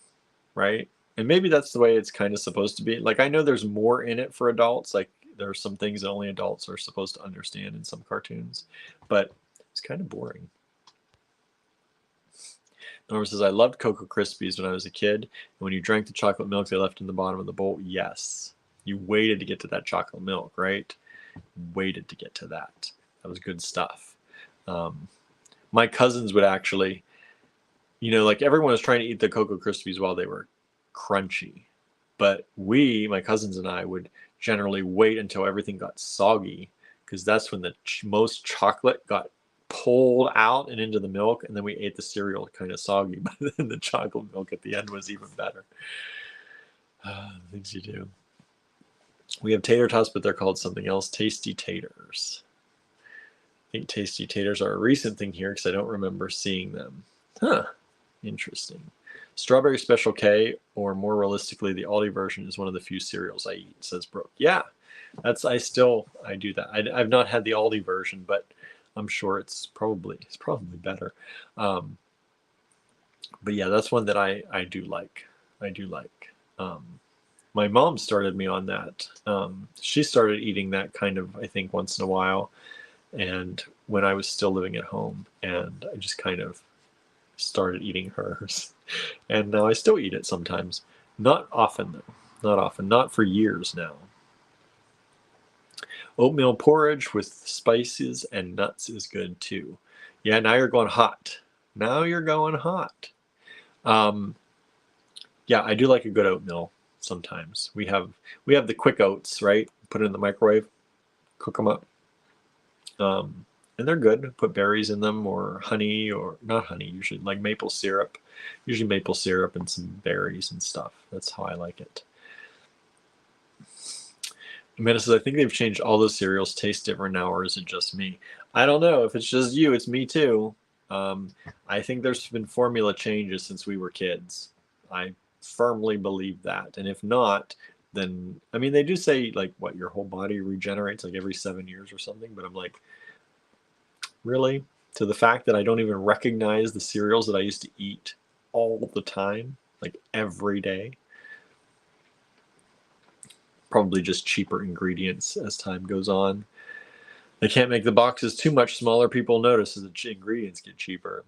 right? And maybe that's the way it's kind of supposed to be. Like, I know there's more in it for adults. Like, there are some things that only adults are supposed to understand in some cartoons, but it's kind of boring. Norma says, I loved Cocoa Krispies when I was a kid. And when you drank the chocolate milk they left in the bottom of the bowl, yes. You waited to get to that chocolate milk, right? Waited to get to that. That was good stuff. My cousins would actually, like everyone was trying to eat the Cocoa Krispies while they were crunchy. But my cousins and I, would generally wait until everything got soggy, because that's when the most chocolate got pulled out and into the milk, and then we ate the cereal kind of soggy, but then the chocolate milk at the end was even better. Things you do. We have tater tots, but they're called something else. Tasty taters. I think tasty taters are a recent thing here because I don't remember seeing them. Huh. Interesting. Strawberry Special K, or more realistically, the Aldi version, is one of the few cereals I eat, says Brooke. Yeah, I do that. I've not had the Aldi version, but I'm sure it's probably better. But yeah, that's one that I do like. My mom started me on that. She started eating that kind of, I think, once in a while, and when I was still living at home, and I just kind of started eating hers, and now I still eat it sometimes. Not often though. Not often. Not for years now. Oatmeal porridge with spices and nuts is good too. Yeah, now you're going hot. Yeah, I do like a good oatmeal sometimes. We have the quick oats, right? Put it in the microwave, cook them up. And they're good. Put berries in them, or honey, or not honey, usually like maple syrup. Usually maple syrup and some berries and stuff. That's how I like it. Amanda says, I think they've changed all those cereals, taste different now, or is it just me? I don't know. If it's just you, it's me too. I think there's been formula changes since we were kids. I firmly believe that. And if not, then, I mean, they do say, like, what, your whole body regenerates like every 7 years or something. But I'm like, really? To the fact that I don't even recognize the cereals that I used to eat all the time, like every day. Probably just cheaper ingredients as time goes on. They can't make the boxes too much smaller. People notice as the ingredients get cheaper.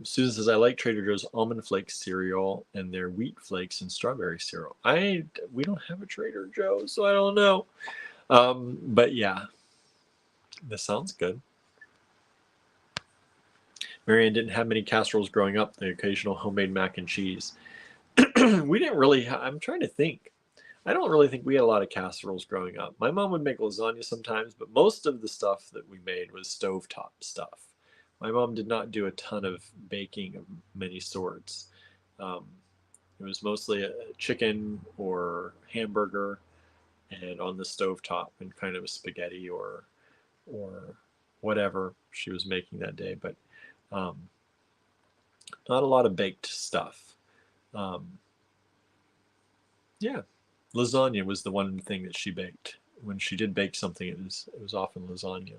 Susan says, I like Trader Joe's Almond Flakes cereal and their wheat flakes and strawberry cereal. We don't have a Trader Joe, so I don't know. But yeah, this sounds good. Marianne didn't have many casseroles growing up, the occasional homemade mac and cheese. We didn't really, I'm trying to think. I don't really think we had a lot of casseroles growing up. My mom would make lasagna sometimes, but most of the stuff that we made was stovetop stuff. My mom did not do a ton of baking of many sorts. It was mostly a chicken or hamburger, and on the stovetop, and kind of a spaghetti or whatever she was making that day. But not a lot of baked stuff. Yeah. Lasagna was the one thing that she baked. When she did bake something, it was often lasagna.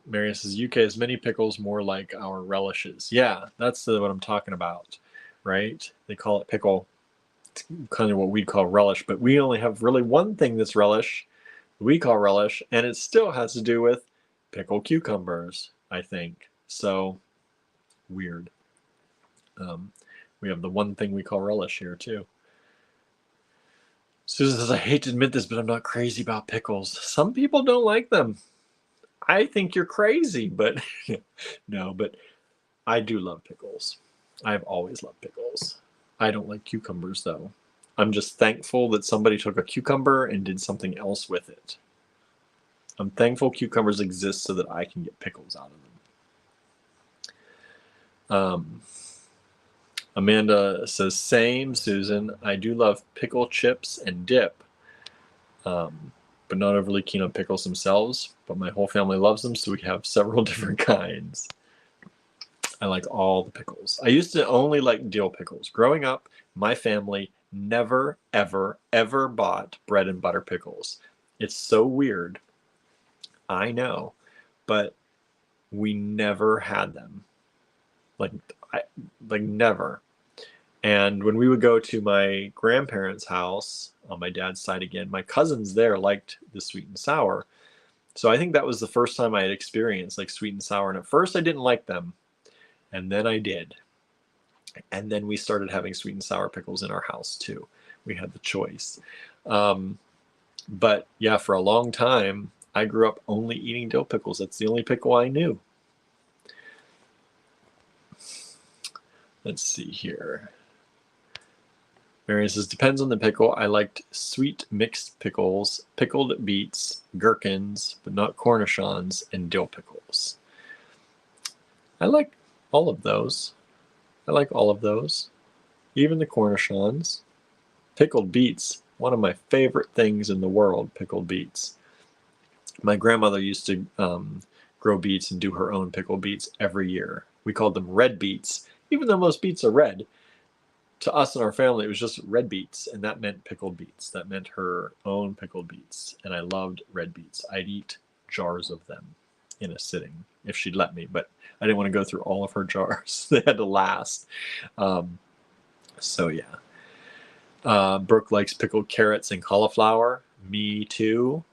Marianne says, UK has many pickles, more like our relishes. Yeah, that's what I'm talking about, right? They call it pickle. It's kind of what we'd call relish, but we only have really one thing that's relish, we call relish, and it still has to do with pickled cucumbers, I think. So, weird. We have the one thing we call relish here too. Susan says, I hate to admit this, but I'm not crazy about pickles. Some people don't like them. I think you're crazy, but no, but I do love pickles. I've always loved pickles. I don't like cucumbers though. I'm just thankful that somebody took a cucumber and did something else with it. I'm thankful cucumbers exist so that I can get pickles out of them. Amanda says, same, Susan. I do love pickle chips and dip, but not overly keen on pickles themselves. But my whole family loves them, so we have several different kinds. I like all the pickles. I used to only like dill pickles. Growing up, my family never, ever, ever bought bread and butter pickles. It's so weird. I know, but we never had them. Like never. And when we would go to my grandparents' house on my dad's side again, my cousins there liked the sweet and sour. So I think that was the first time I had experienced like sweet and sour. And at first I didn't like them. And then I did. And then we started having sweet and sour pickles in our house too. We had the choice. But yeah, for a long time, I grew up only eating dill pickles. That's the only pickle I knew. Let's see here. Marion says, depends on the pickle. I liked sweet mixed pickles, pickled beets, gherkins, but not cornichons, and dill pickles. I like all of those. Even the cornichons. Pickled beets, one of my favorite things in the world, pickled beets. My grandmother used to grow beets and do her own pickled beets every year. We called them red beets, even though most beets are red. To us and our family, it was just red beets, and that meant pickled beets. That meant her own pickled beets, and I loved red beets. I'd eat jars of them in a sitting if she'd let me, but I didn't want to go through all of her jars. They had to last. So yeah. Brooke likes pickled carrots and cauliflower. Me too.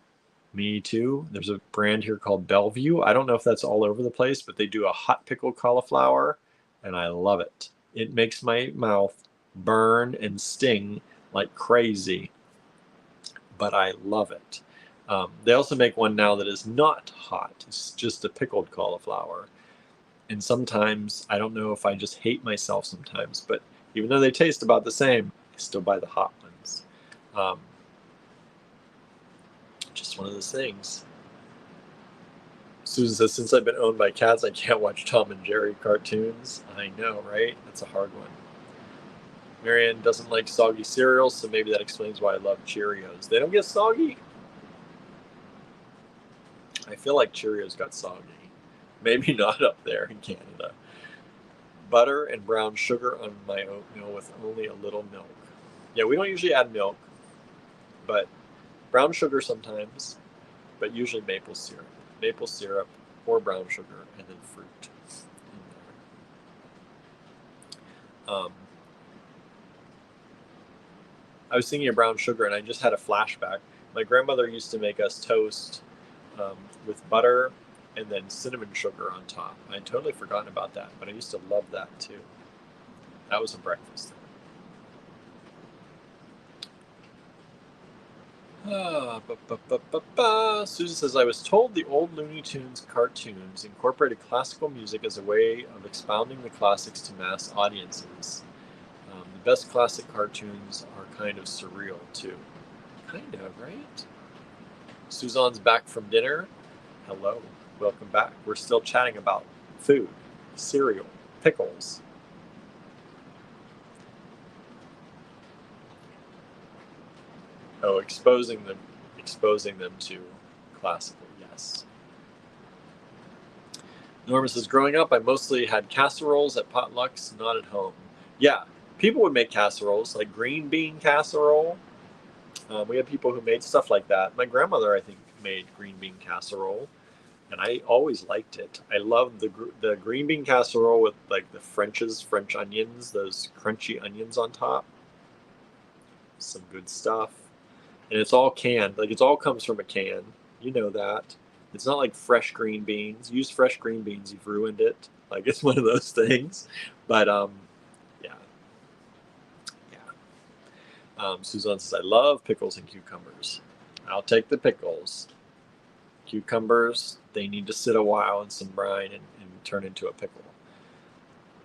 There's a brand here called Bellevue. I don't know if that's all over the place, but they do a hot pickled cauliflower, and I love it. It makes my mouth burn and sting like crazy, but I love it. They also make one now that is not hot. It's just a pickled cauliflower. And sometimes, I don't know if I just hate myself sometimes, but even though they taste about the same, I still buy the hot ones. Just one of those things. Susan says, since I've been owned by cats, I can't watch Tom and Jerry cartoons. I know, right? That's a hard one. Marianne doesn't like soggy cereals, so maybe that explains why I love Cheerios. They don't get soggy? I feel like Cheerios got soggy. Maybe not up there in Canada. Butter and brown sugar on my oatmeal with only a little milk. Yeah, we don't usually add milk, but brown sugar sometimes, but usually maple syrup. Maple syrup or brown sugar, and then fruit in there. I was thinking of brown sugar, and I just had a flashback. My grandmother used to make us toast with butter and then cinnamon sugar on top. I'd totally forgotten about that, but I used to love that too. That was a breakfast. Susan says, I was told the old Looney Tunes cartoons incorporated classical music as a way of expounding the classics to mass audiences. The best classic cartoons are kind of surreal too. Kind of, right? Suzanne's back from dinner. Hello, welcome back. We're still chatting about food, cereal, pickles. Oh, exposing them to classical, yes. Norma says, growing up, I mostly had casseroles at potlucks, not at home. Yeah, people would make casseroles, like green bean casserole. We had people who made stuff like that. My grandmother, I think, made green bean casserole, and I always liked it. I loved the green bean casserole with like the French onions, those crunchy onions on top. Some good stuff. And it's all canned. Like, it all comes from a can. You know that. It's not like fresh green beans. Use fresh green beans, you've ruined it. Like, it's one of those things. But yeah. Suzanne says, I love pickles and cucumbers. I'll take the pickles. Cucumbers, they need to sit a while in some brine and turn into a pickle.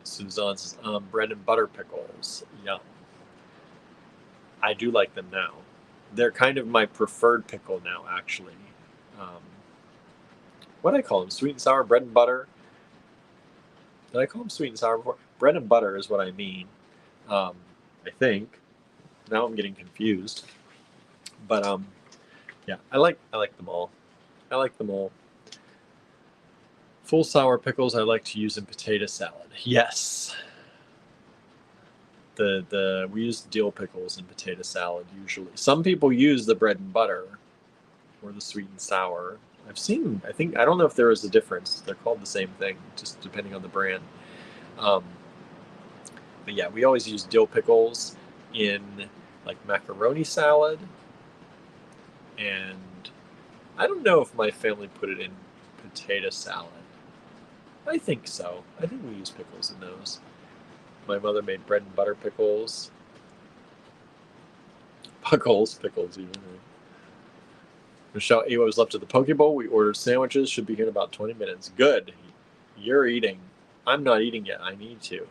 Suzanne says, bread and butter pickles. Yum. I do like them now. They're kind of my preferred pickle now, actually. Um, what do I call them? Sweet and sour bread and butter. Did I call them sweet and sour before? Bread and butter is what I mean. I think. Now I'm getting confused. But yeah, I like them all. I like them all. Full sour pickles I like to use in potato salad. Yes. We use dill pickles in potato salad usually. Some people use the bread and butter or the sweet and sour. I've seen. I don't know if there is a difference. They're called the same thing, just depending on the brand. But yeah, we always use dill pickles in like macaroni salad, and I don't know if my family put it in potato salad. I think so. I think we use pickles in those. My mother made bread and butter pickles. Pickles even. Michelle ate what was left of the poke bowl. We ordered sandwiches. Should be here in about 20 minutes. Good. You're eating. I'm not eating yet. I need to.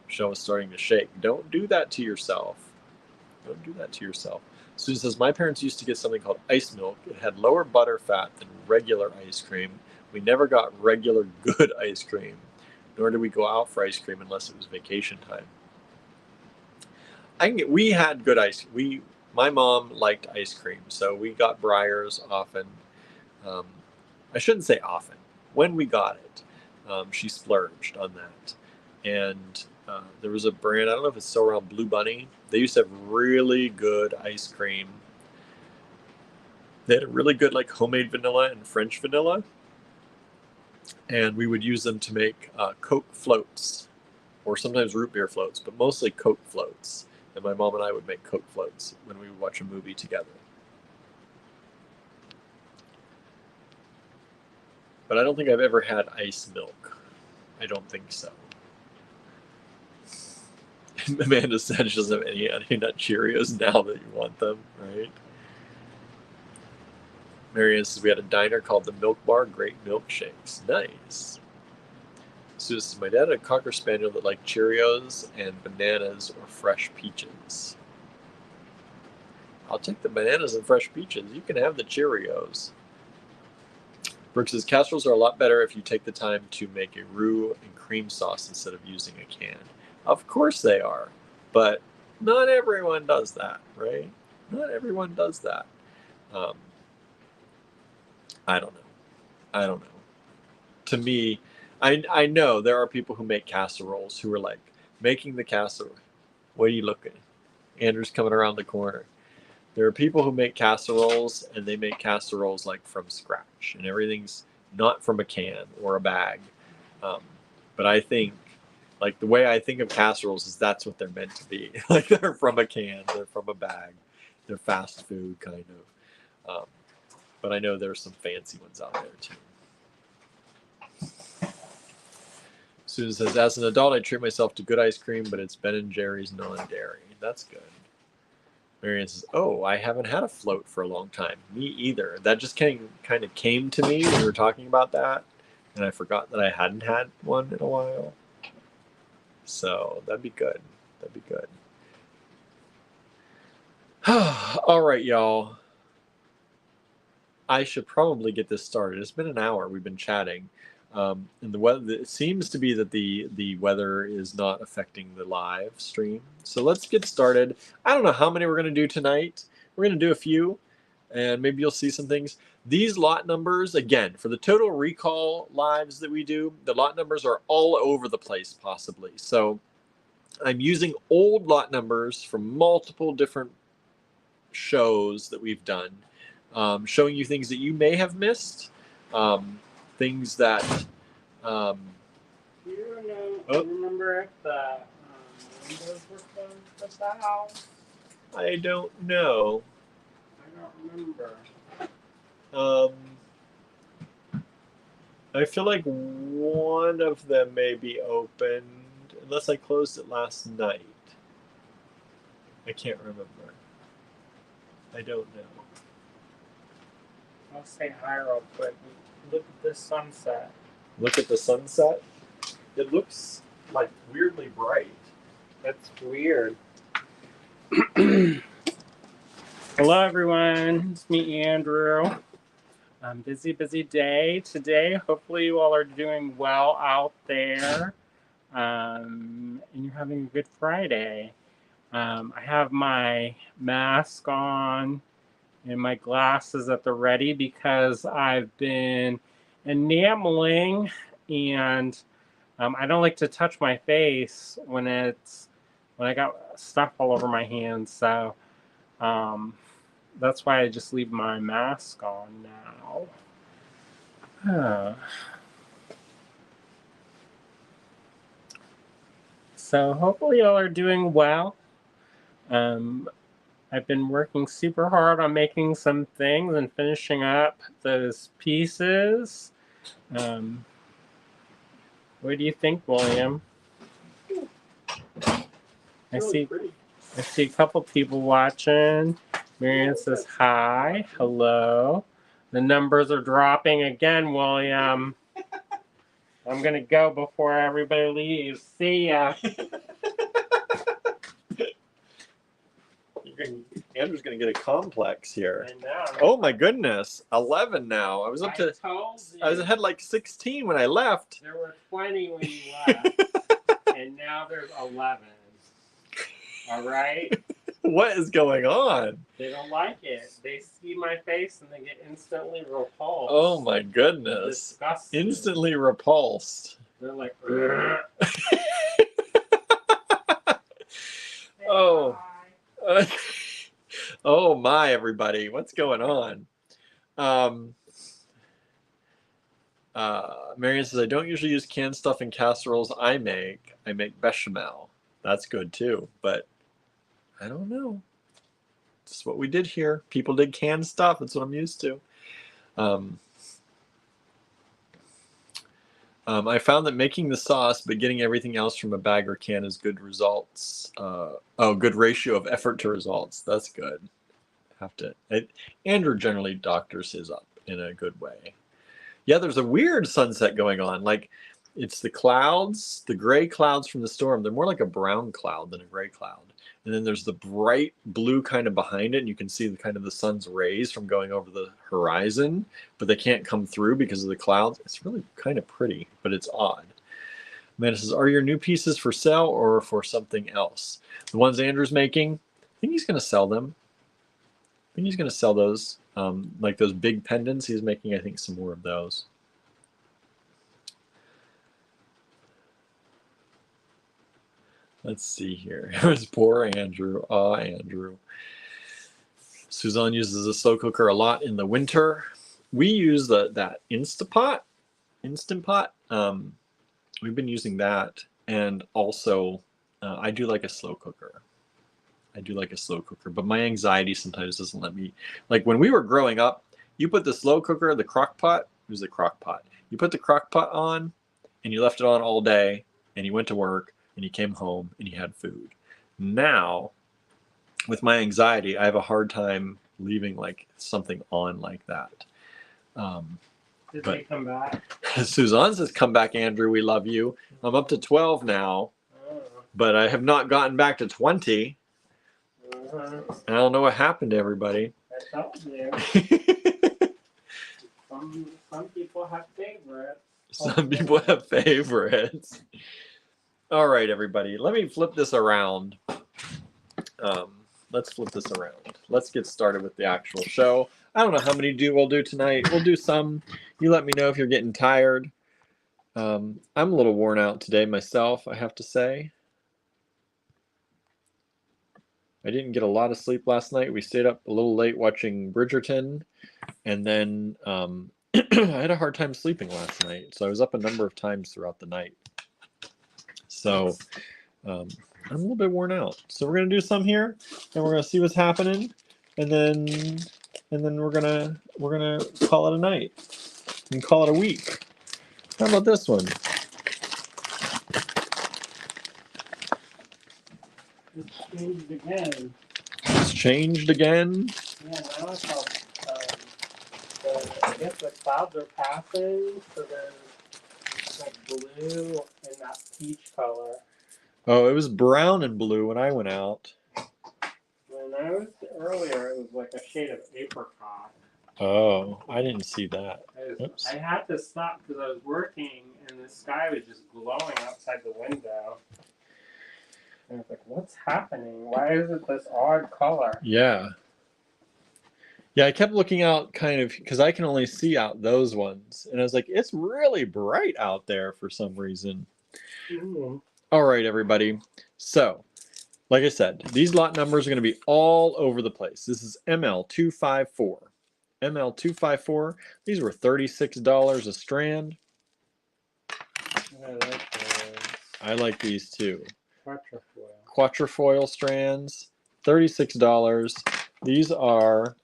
Michelle was starting to shake. Don't do that to yourself. Don't do that to yourself. Susan says, my parents used to get something called ice milk. It had lower butter fat than regular ice cream. We never got regular good ice cream, nor did we go out for ice cream unless it was vacation time. We had good ice cream. My mom liked ice cream, so we got Breyers often. I shouldn't say often. When we got it, she splurged on that. And there was a brand, I don't know if it's still around, Blue Bunny. They used to have really good ice cream. They had a really good like homemade vanilla and French vanilla. And we would use them to make Coke floats, or sometimes root beer floats, but mostly Coke floats. And my mom and I would make Coke floats when we would watch a movie together. But I don't think I've ever had ice milk. I don't think so. Amanda said she doesn't have any nut Cheerios now that you want them, right? Marianne says we had a diner called the Milk Bar, great milkshakes. Nice. Susan says my dad had a Cocker Spaniel that liked Cheerios and bananas or fresh peaches. I'll take the bananas and fresh peaches. You can have the Cheerios. Brooke says casseroles are a lot better if you take the time to make a roux and cream sauce instead of using a can. Of course they are, but not everyone does that, right? Not everyone does that. I don't know. To me, I know there are people who make casseroles who are like making the casserole. What are you looking? Andrew's coming around the corner. There are people who make casseroles, and they make casseroles like from scratch, and everything's not from a can or a bag. But I think, like the way I think of casseroles is that's what they're meant to be. Like they're from a can, they're from a bag, they're fast food kind of. But I know there's some fancy ones out there too. Susan says, as an adult, I treat myself to good ice cream, but it's Ben & Jerry's non-dairy. That's good. Marianne says, oh, I haven't had a float for a long time. Me either. That just kind of came to me when we were talking about that, and I forgot that I hadn't had one in a while. So that'd be good. That'd be good. All right, y'all. I should probably get this started. It's been an hour we've been chatting. And the weather, it seems to be that the weather is not affecting the live stream. So let's get started. I don't know how many we're going to do tonight. We're going to do a few, and maybe you'll see some things. These lot numbers, again, for the Total Recall lives that we do, the lot numbers are all over the place possibly. So I'm using old lot numbers from multiple different shows that we've done, showing you things that you may have missed, things that Do you remember if the windows were closed at the house? I don't know. I don't remember. I feel like one of them may be opened, unless I closed it last night. I can't remember. I don't know. I'll say hi real quick. Look at the sunset. Look at the sunset. It looks like weirdly bright. That's weird. Hello, everyone. It's me, Andrew. Busy day today. Hopefully, you all are doing well out there, and you're having a good Friday. I have my mask on and my glasses at the ready because I've been enameling, and I don't like to touch my face when I got stuff all over my hands. So that's why I just leave my mask on now. So hopefully y'all are doing well. I've been working super hard on making some things and finishing up those pieces. What do you think, William? I see a couple people watching. Marion says hi, hello. The numbers are dropping again, William. I'm gonna go before everybody leaves. See ya. Andrew's gonna get a complex here. I know. Oh my goodness, 11 now. I was ahead like 16 when I left. There were 20 when you left, and now there's 11. All right. What is going on? They don't like it. They see my face and they get instantly repulsed. Oh my goodness. Disgusted. Instantly repulsed. They're like, oh. Oh my, everybody. What's going on? Marion says, I don't usually use canned stuff in casseroles I make bechamel. That's good too, but I don't know. It's what we did here. People did canned stuff. That's what I'm used to. I found that making the sauce but getting everything else from a bag or can is good results. Good ratio of effort to results. That's good. Andrew generally doctors his up in a good way. Yeah, there's a weird sunset going on. Like, it's the clouds, the gray clouds from the storm. They're more like a brown cloud than a gray cloud. And then there's the bright blue kind of behind it. And you can see the kind of the sun's rays from going over the horizon, but they can't come through because of the clouds. It's really kind of pretty, but it's odd. Amanda says, are your new pieces for sale or for something else? The ones Andrew's making, I think he's going to sell them. I think he's going to sell those. Like those big pendants, he's making, I think, some more of those. Let's see here. It was poor Andrew. Andrew. Suzanne uses a slow cooker a lot in the winter. We use that Instant Pot. We've been using that, and also I do like a slow cooker. But my anxiety sometimes doesn't let me. Like when we were growing up, you put the slow cooker, the crock pot. It was the crock pot. You put the crock pot on, and you left it on all day, and you went to work, and you came home, and you had food. Now, with my anxiety, I have a hard time leaving like something on like that. Did they come back? Suzanne says, come back, Andrew. We love you. I'm up to 12 now, but I have not gotten back to 20. I don't know what happened to everybody. I told you. Some people have favorites. Some people have favorites. All right, everybody. Let me flip this around. Let's flip this around. Let's get started with the actual show. I don't know how many we'll do tonight. We'll do some. You let me know if you're getting tired. I'm a little worn out today myself, I have to say. I didn't get a lot of sleep last night. We stayed up a little late watching Bridgerton. And then I had a hard time sleeping last night. So I was up a number of times throughout the night. So I'm a little bit worn out. So we're going to do some here. And we're going to see what's happening. And then we're gonna call it a night and call it a week. How about this one? It's changed again. It's changed again. Yeah, now it's all, I guess the clouds are passing, so there's like blue and in that peach color. Oh, it was brown and blue when I went out. When I was earlier, it was like a shade of apricot. Oh, I didn't see that. Oops. I had to stop because I was working and the sky was just glowing outside the window. And I was like, what's happening? Why is it this odd color? Yeah. Yeah, I kept looking out kind of because I can only see out those ones. And I was like, it's really bright out there for some reason. Mm. All right, everybody. So, like I said, these lot numbers are going to be all over the place. This is ML254. ML254. These were $36 a strand. I like those. I like these too. Quatrefoil. Quatrefoil strands, $36. These are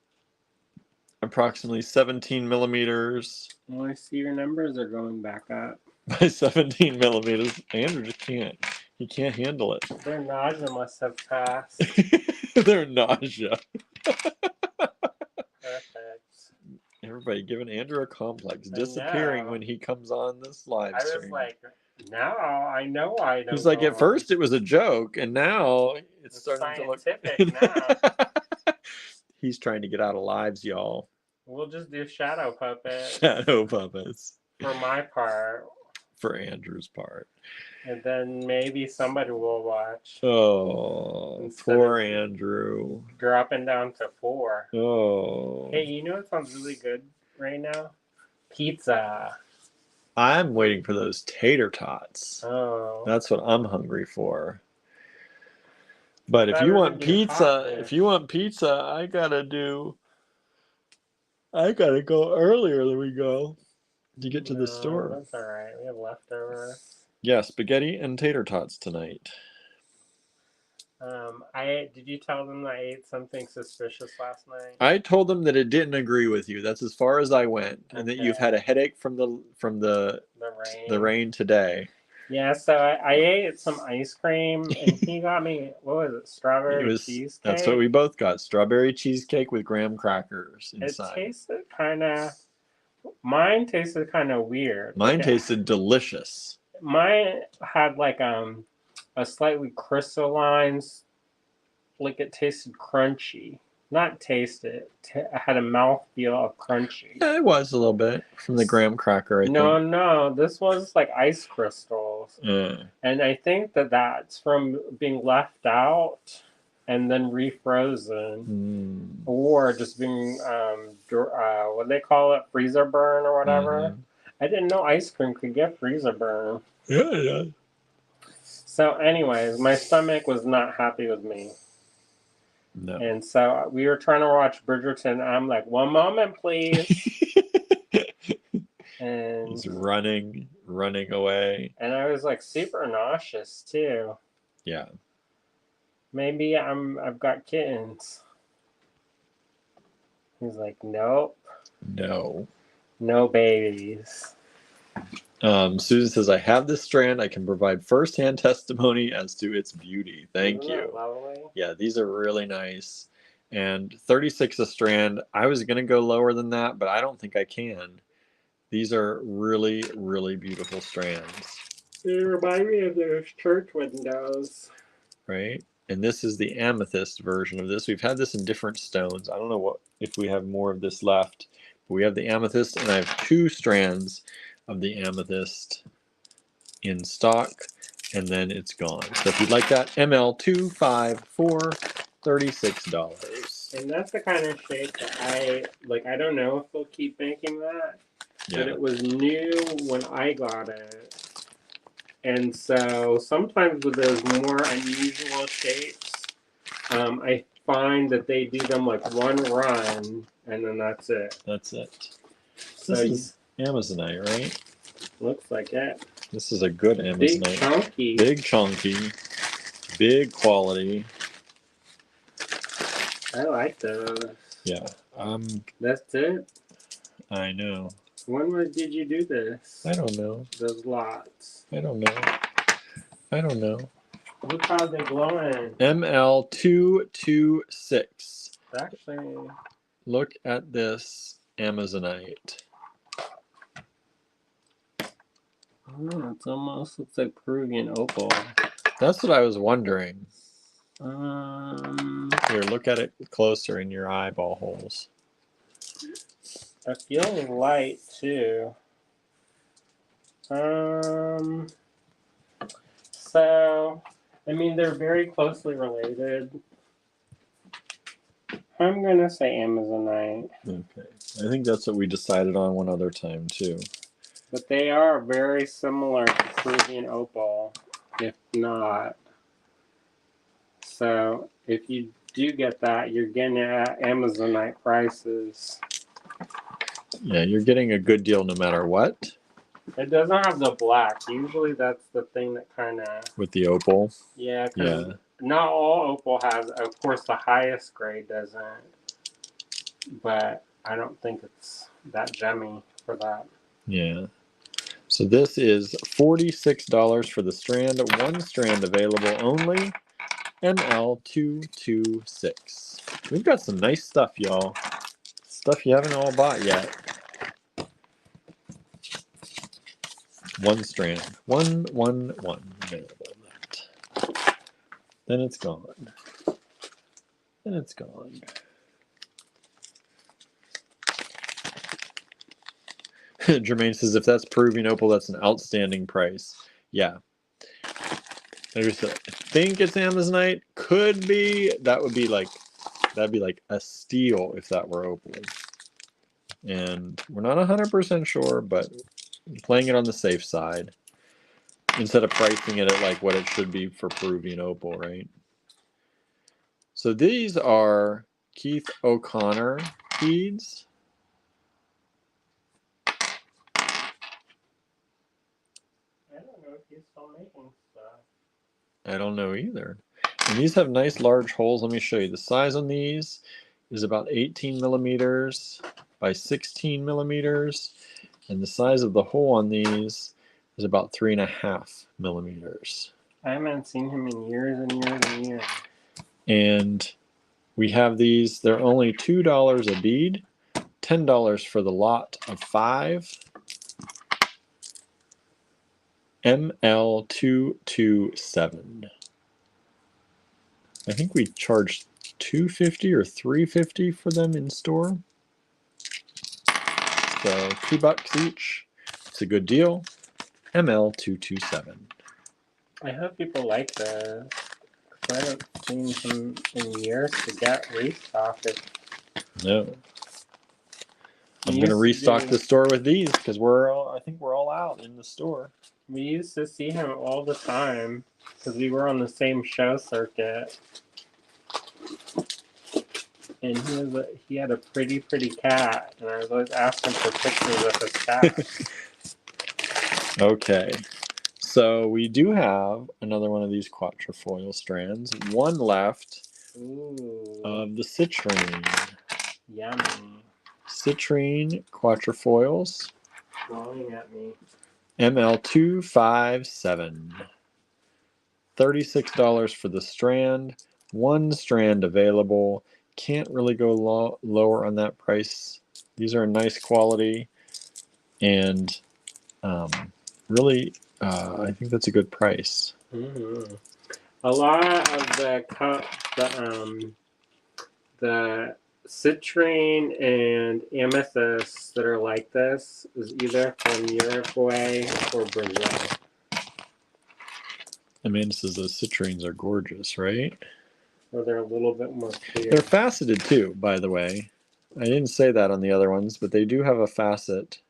approximately 17 millimeters Well, I see your numbers are going back up. by 17 millimeters. Andrew just can't. He can't handle it. Their nausea must have passed. They're nausea. Perfect. Everybody giving Andrew a complex, I disappearing know. when he comes on this live I was stream. like, now I know I don't He's like, go at first it was a joke, and now it's starting to look scientific now. He's trying to get out of lives, y'all. We'll just do shadow puppets Shadow puppets for my part. for Andrew's part. And then maybe somebody will watch. Oh, Instead poor of- Andrew. Dropping down to 4. Oh. Hey, you know what sounds really good right now? Pizza. I'm waiting for those tater tots. Oh. That's what I'm hungry for. But if Thought you we were want gonna do hot pizza, I gotta go earlier than we go to get to the store. That's alright. We have leftovers. Yeah, spaghetti and tater tots tonight. Did you tell them that I ate something suspicious last night? I told them that it didn't agree with you. That's as far as I went, and that you've Okay. had a headache from the The rain. rain today. Yeah, so I ate some ice cream, and he got me, what was it, strawberry cheesecake? That's what we both got. Strawberry cheesecake with graham crackers inside. It tasted mine tasted kind of weird. Mine Like, tasted delicious. Mine had like a slightly crystalline, like it tasted crunchy. Not tasted. It had a mouthfeel of crunchy. Yeah, it was a little bit from the graham cracker, I think. No, this was like ice crystals. And I think that's from being left out and then refrozen, or just being what they call it, freezer burn or whatever. I didn't know ice cream could get freezer burn. Yeah. So, anyways, my stomach was not happy with me. No. And so we were trying to watch Bridgerton. I'm like, one moment, please. And he's running away. And I was like super nauseous too. Yeah. Maybe I've got kittens. He's like, nope. No babies. Susan says, I have this strand. I can provide firsthand testimony as to its beauty. Thank Isn't you. that lovely? Yeah, these are really nice. And 36 a strand. I was going to go lower than that, but I don't think I can. These are really, really beautiful strands. They remind me of those church windows. Right? And this is the amethyst version of this. We've had this in different stones. I don't know if we have more of this left. But we have the amethyst, and I have 2 strands of the amethyst in stock, and then it's gone. So if you'd like that, ML254, $36. And that's the kind of shape that I like. I don't know if they'll keep making that, but it was new when I got it. And so sometimes with those more unusual shapes, I find that they do them like one run, and then that's it. That's it. So This is Amazonite, right? Looks like it. This is a good Amazonite. Big chunky. Big chunky. Big quality. I like those. Yeah. That's it. I know. When did you do this? I don't know. Those lots. I don't know. Look how they're glowing. ML226. Actually, Look at this Amazonite. Oh, it almost looks like Peruvian opal. That's what I was wondering. Um, Here, look at it closer in your eyeball holes. I feel light too. So, I mean, they're very closely related. I'm gonna say Amazonite, Okay. I think that's what we decided on one other time too. but they are very similar to Peruvian opal, if not. So, if you do get that, you're getting it at Amazonite prices. Yeah, you're getting a good deal no matter what It doesn't have the black. Usually, that's the thing that kind of with the opal. yeah. 'Cause Yeah. not all opal has. Of course, the highest grade doesn't, but I don't think it's that gemmy for that. Yeah. So this is $46 for the strand. One strand available only. ML226. We've got some nice stuff, y'all. Stuff you haven't all bought yet. One strand. One available left. Then it's gone. Then it's gone. Jermaine says if that's Peruvian opal, that's an outstanding price. Yeah. I think it's Amazonite. Could be. That'd be like a steal if that were opal. And we're not 100% sure, but playing it on the safe side instead of pricing it at like what it should be for Peruvian opal, right? So these are Keith O'Connor beads. I don't know if he's still making stuff. I don't know either. And these have nice large holes. Let me show you. The size on these is about 18 millimeters by 16 millimeters. And the size of the hole on these is about 3.5 millimeters. I haven't seen him in years and years and years. And we have these. They're only $2 a bead, $10 for the lot of 5. ML227. I think we charged $250 or $350 for them in store. So $2 each. It's a good deal. ML227. I hope people like this. I haven't seen him in years to get restocked. No. I'm We gonna used to restock do- the store with these because I think we're all out in the store. We used to see him all the time because we were on the same show circuit. And he had a pretty cat, and I was always asking for pictures of his cat. Okay. So we do have another one of these quatrefoil strands. One left Ooh, of the citrine. yummy. Citrine quatrefoils. Glowing at me. ML257. $36 for the strand. One strand available. Can't really go lower on that price. These are nice quality. And really, I think that's a good price. Mm-hmm. A lot of the citrine and amethyst that are like this is either from Uruguay or Brazil. Amanda says those citrines are gorgeous, right? Or they're a little bit more clear. They're faceted too, by the way. I didn't say that on the other ones, but they do have a facet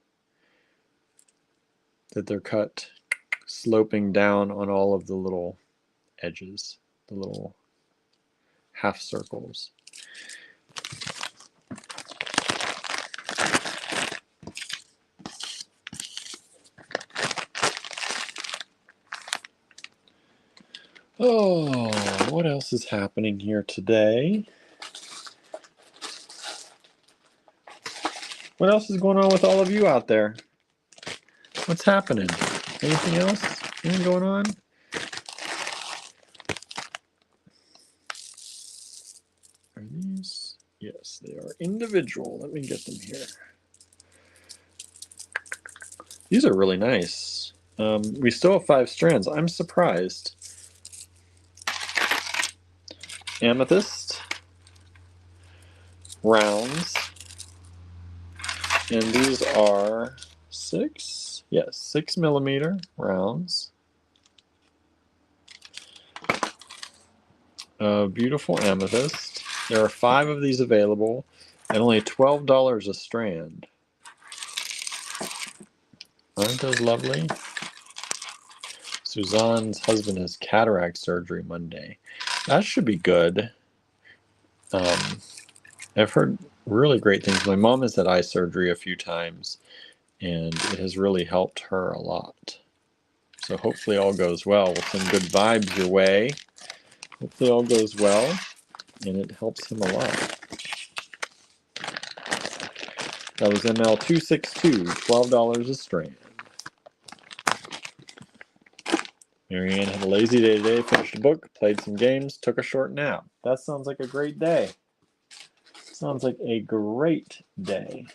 that they're cut sloping down on all of the little edges, the little half circles. Oh, what else is happening here today? What else is going on with all of you out there? What's happening? Anything else? Anything going on? Are these? Yes, they are individual. Let me get them here. These are really nice. We still have 5 strands. I'm surprised. Amethyst, rounds, and these are 6? Yes, 6 millimeter rounds. Beautiful amethyst. There are 5 of these available, and only $12 a strand. Aren't those lovely? Suzanne's husband has cataract surgery Monday. That should be good. I've heard really great things. My mom has had eye surgery a few times, and it has really helped her a lot. So hopefully all goes well. With some good vibes your way. Hopefully all goes well, and it helps him a lot. That was ML262, $12 a strand. Marianne had a lazy day today, finished a book, played some games, took a short nap. That sounds like a great day. Sounds like a great day.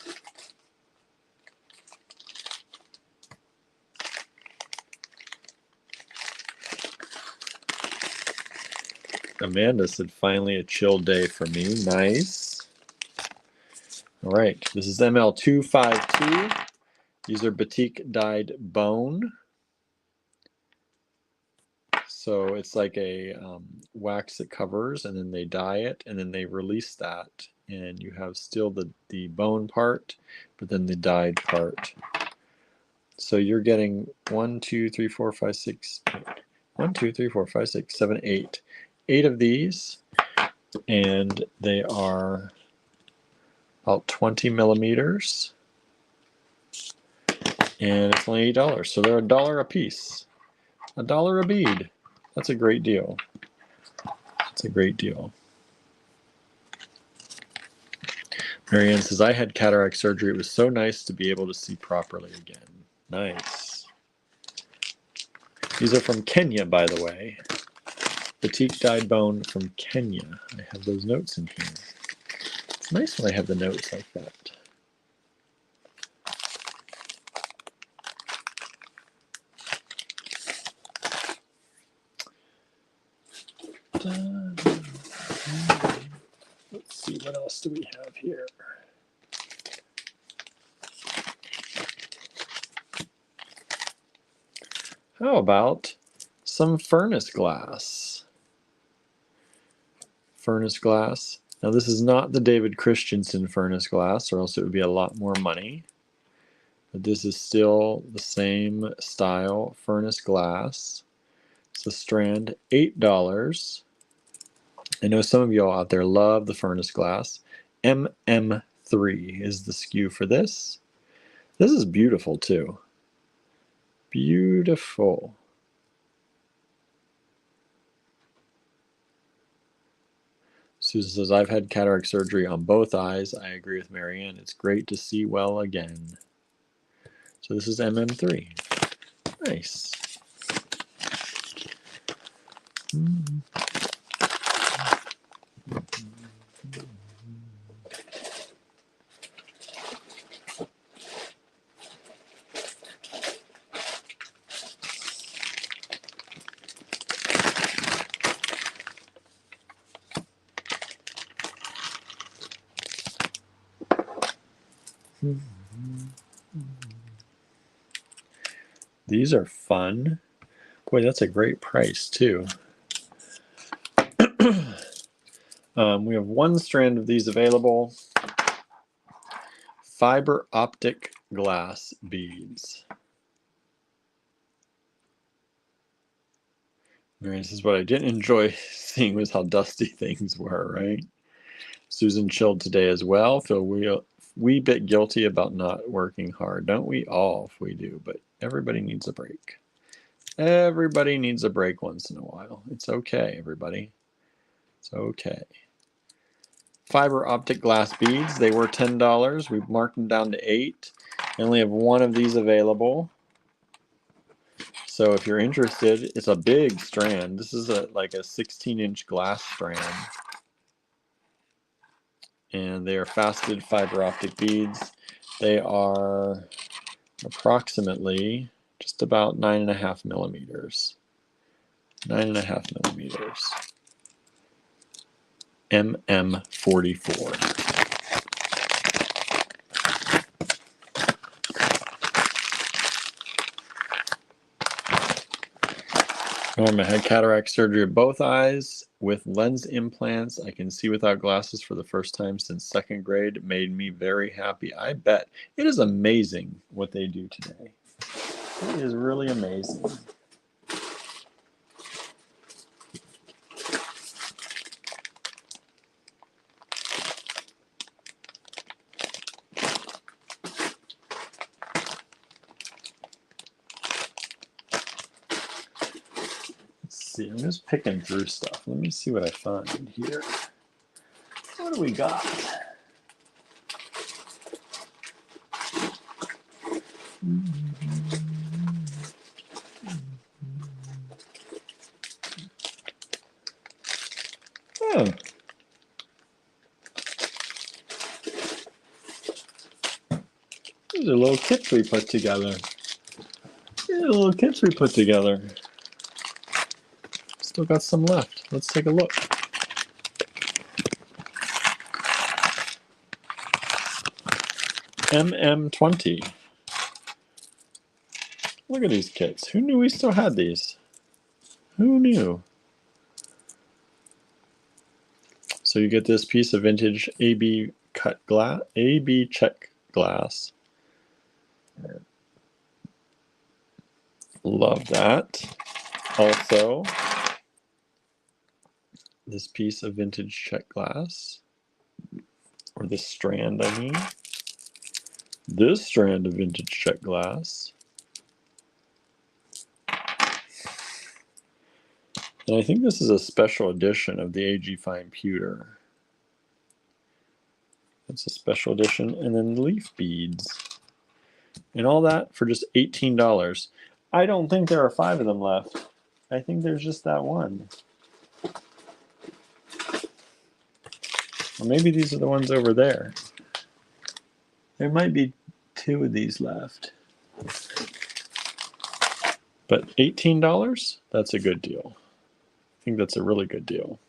Amanda said, finally a chill day for me. Nice. All right, this is ML252. These are batik dyed bone. So it's like a wax that covers, and then they dye it, and then they release that. And you have still the bone part, but then the dyed part. So you're getting 1, 2, 3, 4, 5, 6, 1, 2, 3, 4, 5, 6, 7, 8. 8 of these, and they are about 20 millimeters. And it's only $8. So they're $1 a piece. $1 a bead. That's a great deal. That's a great deal. Marianne says, I had cataract surgery. It was so nice to be able to see properly again. Nice. These are from Kenya, by the way. Batik dyed bone from Kenya. I have those notes in here. It's nice when I have the notes like that. Let's see, what else do we have here? How about some furnace glass? Furnace glass. Now this is not the David Christensen furnace glass, or else it would be a lot more money. But this is still the same style furnace glass. It's a strand, $8. I know some of y'all out there love the furnace glass. MM3 is the SKU for this. This is beautiful too. Beautiful. Susan says, I've had cataract surgery on both eyes. I agree with Marianne. It's great to see well again. So this is MM3. Nice. These are fun. Boy, that's a great price too. We have 1 strand of these available. Fiber optic glass beads. Marianne says, what I didn't enjoy seeing was how dusty things were, right? Susan chilled today as well. Feel wee bit guilty about not working hard. Don't we all if we do? But everybody needs a break. Everybody needs a break once in a while. It's okay, everybody. It's okay. Fiber optic glass beads. They were $10. We've marked them down to 8. I only have 1 of these available. So if you're interested, it's a big strand. This is like a 16-inch glass strand. And they are faceted fiber optic beads. They are approximately just about 9.5 millimeters. 9.5 millimeters. MM44. Norma had cataract surgery of both eyes with lens implants. I can see without glasses for the first time since second grade. It made me very happy. I bet. It is amazing what they do today. It is really amazing. See, I'm just picking through stuff. Let me see what I find here. What do we got? Oh. These are little kits we put together. These are little kits we put together. Still got some left. Let's take a look. MM20. Look at these kits. Who knew we still had these? Who knew? So you get this piece of vintage AB cut glass, AB check glass. Love that. Also, this piece of vintage check glass, or this strand, I mean. This strand of vintage check glass. And I think this is a special edition of the AG Fine Pewter. It's a special edition. And then leaf beads. And all that for just $18. I don't think there are 5 of them left. I think there's just that one. Or maybe these are the ones over there. There might be 2 of these left. But $18? That's a good deal. I think that's a really good deal.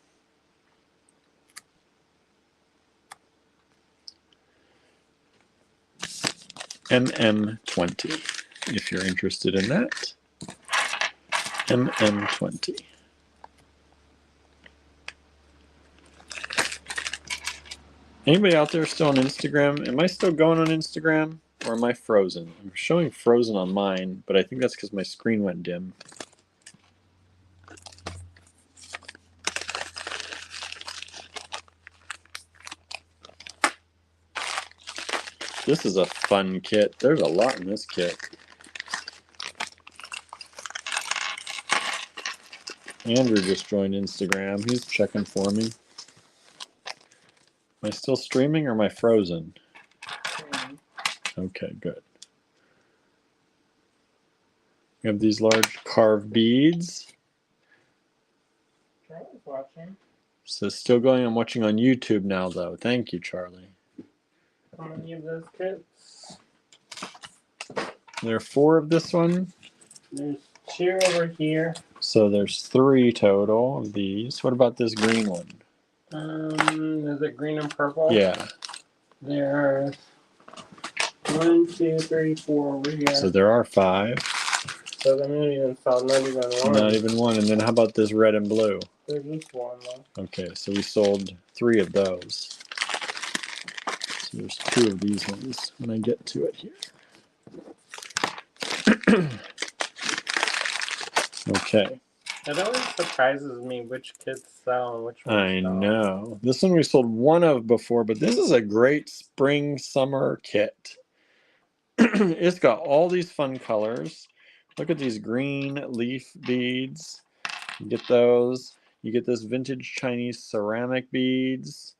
MM20, if you're interested in that. MM20. Anybody out there still on Instagram? Am I still going on Instagram, or am I frozen? I'm showing frozen on mine, but I think that's because my screen went dim. This is a fun kit. There's a lot in this kit. Andrew just joined Instagram. He's checking for me. Am I still streaming or am I frozen? Okay, good. We have these large carved beads. Charlie's watching. So still going. I'm watching on YouTube now, though. Thank you, Charlie. How many of those kits? There are 4 of this one. There's 2 over here. So there's 3 total of these. What about this green one? Is it green and purple? Yeah. There's 1, 2, 3, 4 over here. So there are 5. So they don't even sell not even one. Not even one. And then how about this red and blue? There's just one left. Okay, so we sold 3 of those. So there's 2 of these ones when I get to it here. Okay. It always surprises me which kits sell and which ones I don't. know. This one we sold 1 of before, but this is a great spring summer kit. It's got all these fun colors. Look at these green leaf beads. You get those. You get this vintage Chinese ceramic beads.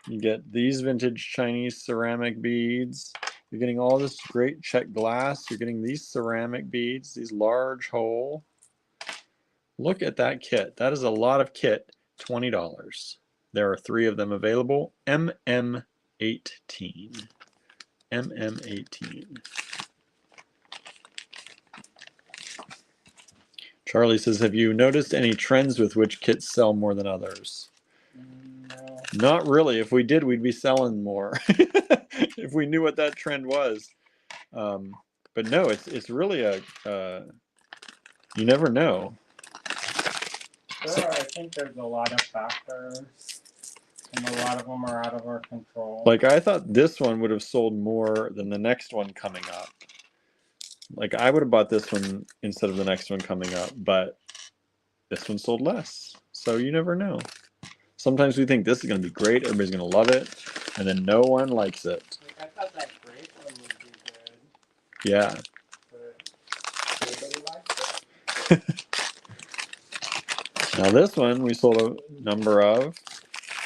You get these vintage Chinese ceramic beads. You're getting all this great check glass. You're getting these ceramic beads, these large hole. Look at that kit. That is a lot of kit. $20. There are 3 of them available. MM18. MM18. Charlie says, have you noticed any trends with which kits sell more than others? No. Not really. If we did, we'd be selling more. If we knew what that trend was. But no, it's really you never know. I think there's a lot of factors, and a lot of them are out of our control. Like, I thought this one would have sold more than the next one coming up. Like, I would have bought this one instead of the next one coming up, but this one sold less. So you never know. Sometimes we think this is going to be great, everybody's going to love it, and then no one likes it. Like, I thought that grape one would be good, Yeah. but nobody likes it. Now this one we sold a number of,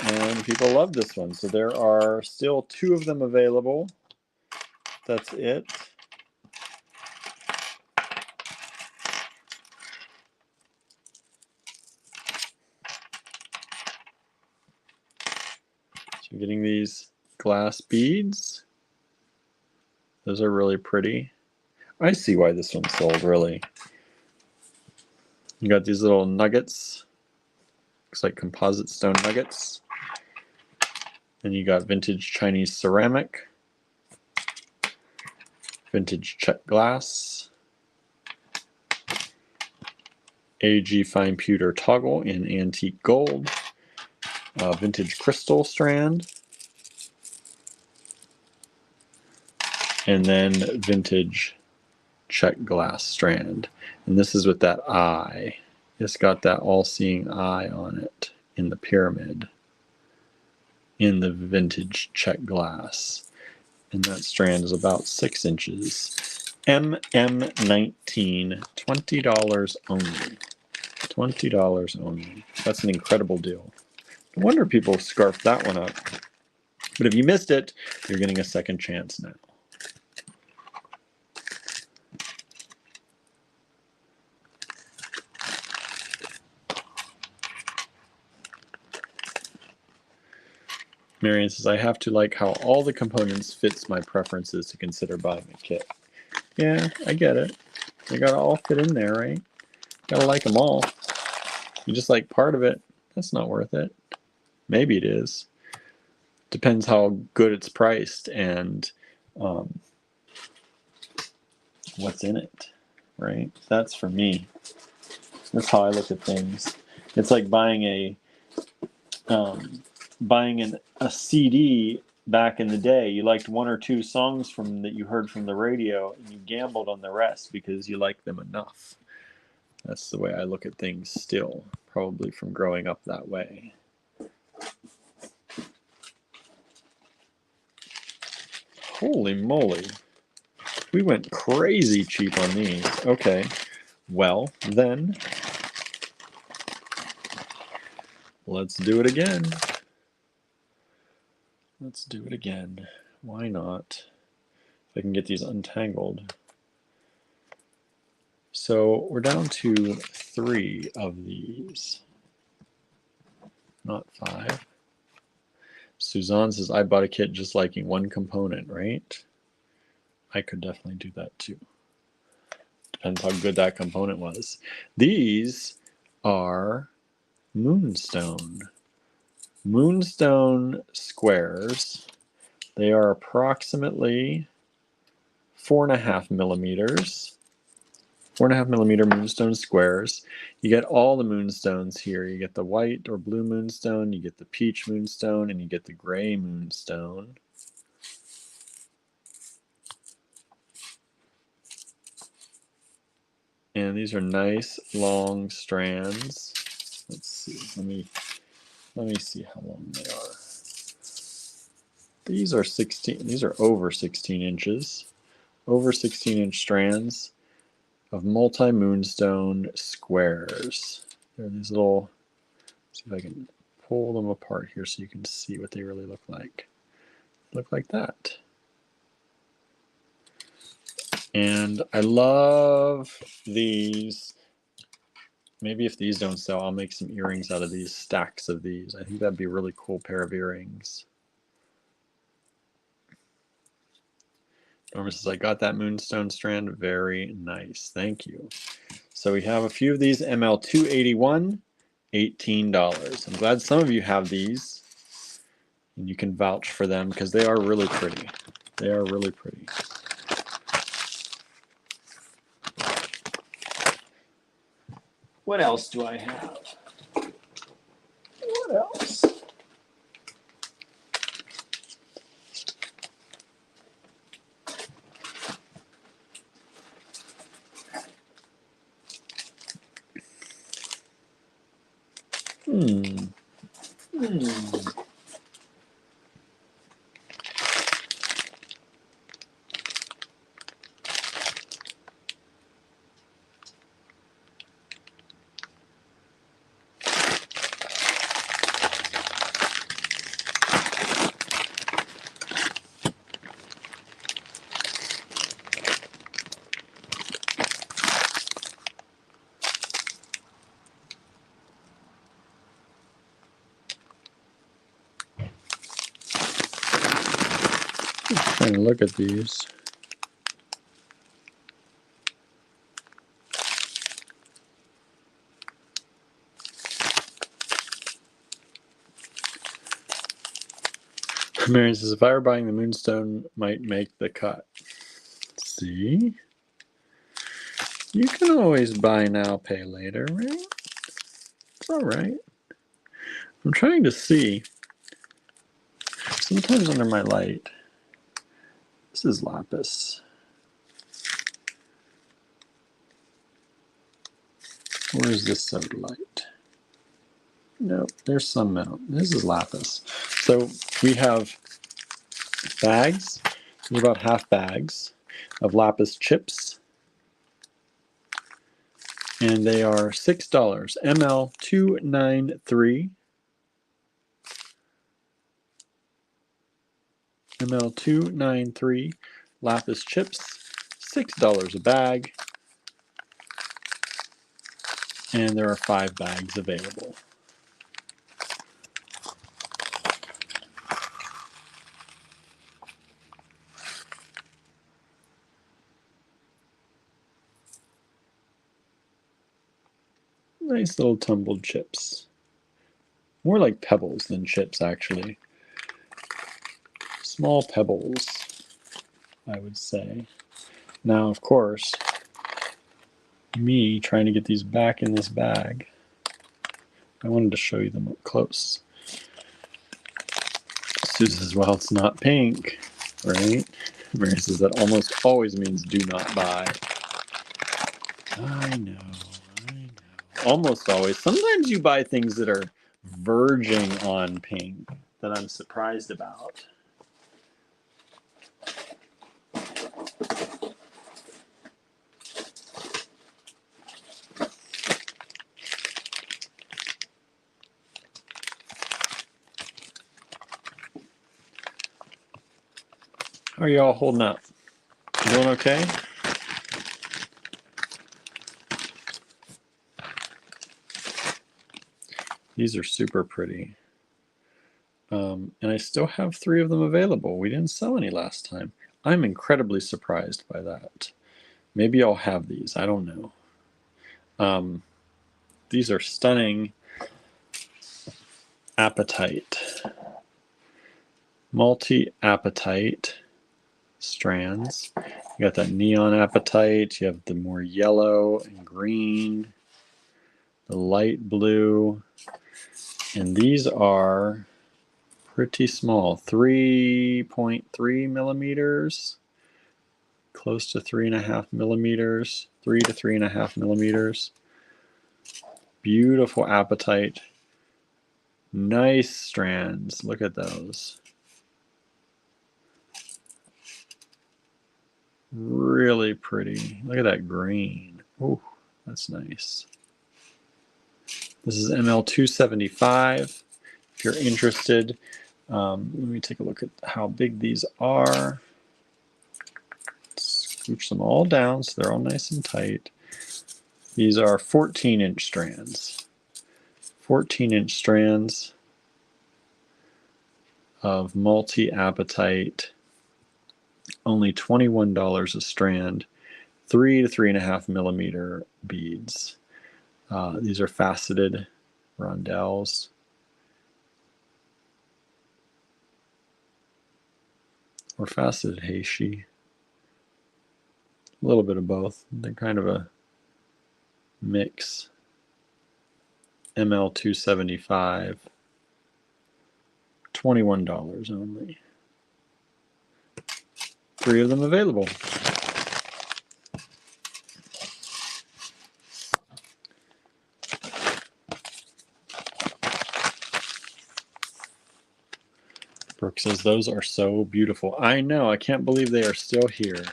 and people love this one. So there are still 2 of them available. That's it. So you're getting these glass beads. Those are really pretty. I see why this one sold, really. You got these little nuggets. Looks like composite stone nuggets. And you got vintage Chinese ceramic. Vintage Czech glass. AG fine pewter toggle in antique gold. Vintage crystal strand. And then vintage Czech glass strand. And this is with that eye. It's got that all-seeing eye on it in the pyramid. In the vintage Czech glass. And that strand is about 6 inches. MM19, $20 only. $20 only. That's an incredible deal. No wonder people scarfed that one up. But if you missed it, you're getting a second chance now. Marion says, I have to like how all the components fits my preferences to consider buying a kit. Yeah, I get it. They gotta all fit in there, right? Gotta like them all. You just like part of it, that's not worth it. Maybe it is. Depends how good it's priced and what's in it, right? That's for me. That's how I look at things. It's like buying a CD back in the day. You liked 1 or 2 songs from that you heard from the radio, and you gambled on the rest because you liked them enough. That's the way I look at things still, probably from growing up that way. Holy moly. We went crazy cheap on these. Okay. Well, then, let's do it again. Let's do it again. Why not? If I can get these untangled. So we're down to 3 of these. Not 5. Suzanne says, I bought a kit just liking 1 component, right? I could definitely do that too. Depends how good that component was. These are moonstone. Moonstone squares. They are approximately 4.5 millimeters. 4.5 millimeter moonstone squares. You get all the moonstones here. You get the white or blue moonstone, you get the peach moonstone, and you get the gray moonstone. And these are nice long strands. Let's see. Let me see how long they are. These are over 16 inches. Over 16-inch strands of multi-moonstone squares. They're these little, see if I can pull them apart here so you can see what they really look like. They look like that. And I love these. Maybe if these don't sell, I'll make some earrings out of these stacks of these. I think that'd be a really cool pair of earrings. Norma says, I got that moonstone strand. Very nice. Thank you. So we have a few of these ML281, $18. I'm glad some of you have these, and you can vouch for them because they are really pretty. They are really pretty. What else do I have? What else? Hmm. Trying to look at these. Marion says, if I were buying the Moonstone, might make the cut. See? You can always buy now, pay later, right? It's all right. I'm trying to see. Sometimes under my light. This is lapis. Where is this soda light? Nope, there's some metal. This is lapis. So we have bags. There's about half bags of lapis chips. And they are $6. ML293. ML293 lapis chips. $6 a bag. And there are 5 bags available. Nice little tumbled chips. More like pebbles than chips, actually. Small pebbles, I would say. Now, of course, me trying to get these back in this bag, I wanted to show you them up close. Sue says, well, it's not pink, right? Mary says that almost always means do not buy. I know. Almost always. Sometimes you buy things that are verging on pink that I'm surprised about. How are you all holding up? Doing okay? These are super pretty. And I still have 3 of them available. We didn't sell any last time. I'm incredibly surprised by that. Maybe I'll have these. I don't know. These are stunning apatite. Multi-apatite strands. You got that neon apatite. You have the more yellow and green. The light blue. And these are pretty small, 3.3 millimeters, close to 3.5 millimeters, 3 to 3.5 millimeters. Beautiful apatite. Nice strands. Look at those. Really pretty. Look at that green. Oh, that's nice. This is ML275. If you're interested, let me take a look at how big these are. Scooch them all down so they're all nice and tight. These are 14-inch strands. 14-inch strands of multi-apatite. Only $21 a strand. 3 to 3.5 millimeter beads. These are faceted rondelles. Or faceted heishi. A little bit of both. They're kind of a mix. ML275. $21 only. 3 of them available. Brooke says, those are so beautiful. I know, I can't believe they are still here.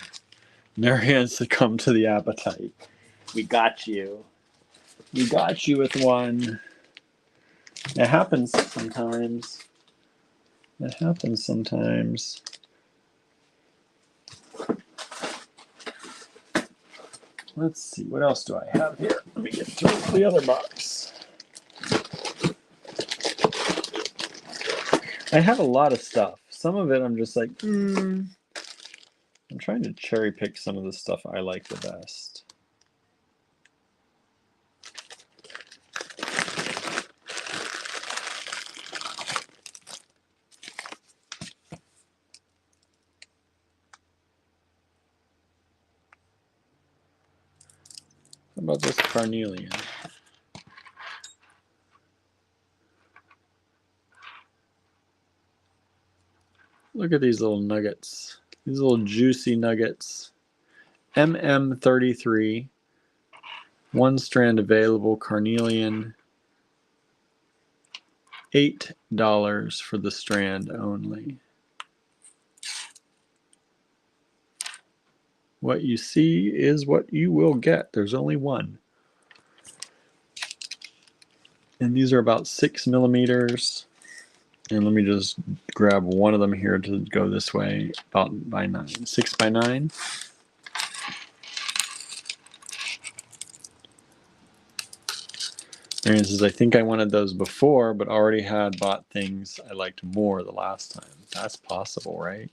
Marianne succumbed to the appetite. We got you. We got you with one. It happens sometimes. It happens sometimes. Let's see, what else do I have here? Let me get through the other box. I have a lot of stuff. Some of it I'm just like, I'm trying to cherry pick some of the stuff I like the best. How about this carnelian? Look at these little nuggets. These little juicy nuggets. MM33. One strand available. Carnelian. $8 for the strand only. What you see is what you will get. There's only one. And these are about 6 millimeters. And let me just grab one of them here to go this way, about by 9. 6 by 9. Marion says, I think I wanted those before, but already had bought things I liked more the last time. That's possible, right?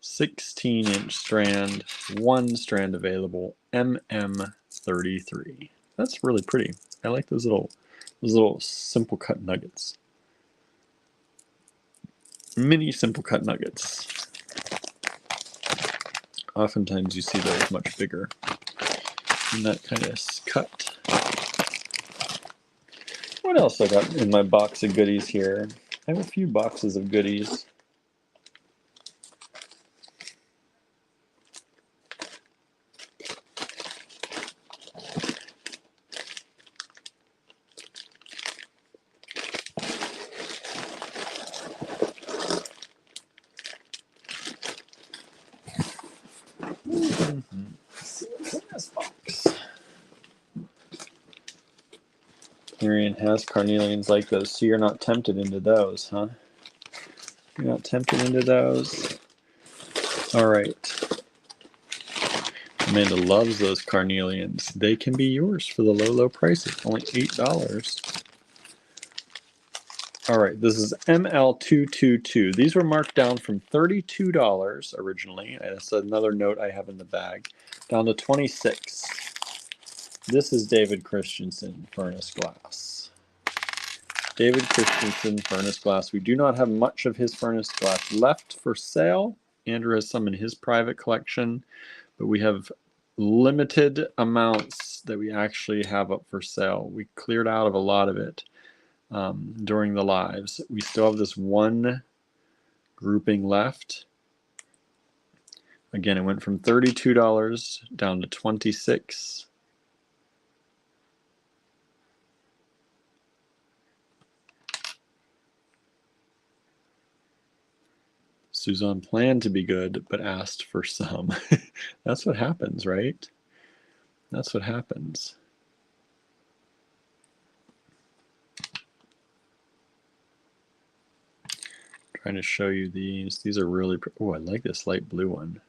16-inch strand, one strand available, MM33. That's really pretty. I like those little simple cut nuggets. Mini simple cut nuggets. Oftentimes you see those much bigger in that kind of cut. What else I got in my box of goodies here? I have a few boxes of goodies. Marion has carnelians like those, so you're not tempted into those, huh? You're not tempted into those? All right. Amanda loves those carnelians. They can be yours for the low, low prices. Only $8. All right, this is ML222. These were marked down from $32 originally. That's another note I have in the bag. Down to $26. This is David Christensen furnace glass. David Christensen furnace glass. We do not have much of his furnace glass left for sale. Andrew has some in his private collection, but we have limited amounts that we actually have up for sale. We cleared out of a lot of it during the lives. We still have this one grouping left. Again, it went from $32 down to $26. Suzanne planned to be good, but asked for some. That's what happens, right? That's what happens. Trying to show you these. These are really, oh, I like this light blue one.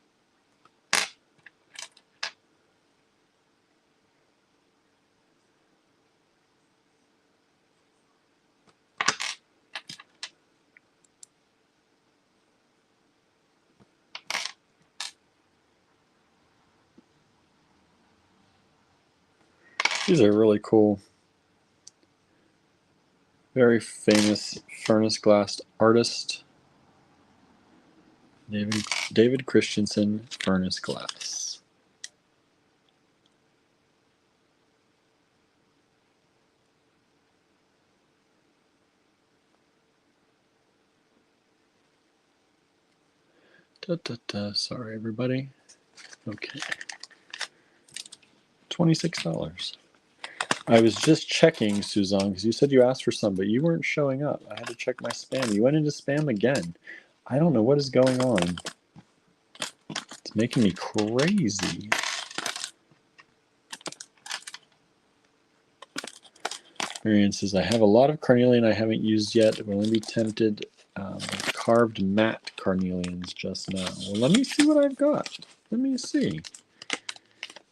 These are really cool. Very famous furnace glass artist, David Christensen, furnace glass. Sorry, everybody. Okay. $26. I was just checking, Suzanne, because you said you asked for some, but you weren't showing up. I had to check my spam. You went into spam again. I don't know what is going on. It's making me crazy. Marianne says, I have a lot of carnelian I haven't used yet. Will only be tempted carved matte carnelians just now. Well, let me see what I've got. Let me see.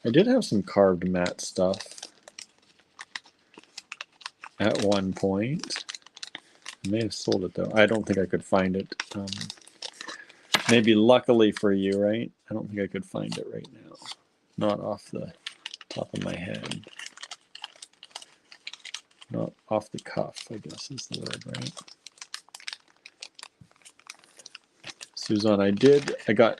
I did have some carved matte stuff at one point. I may have sold it, though. I don't think I could find it. Maybe luckily for you, right? I don't think I could find it right now. Not off the top of my head. Not off the cuff, I guess is the word, right? Suzanne, I got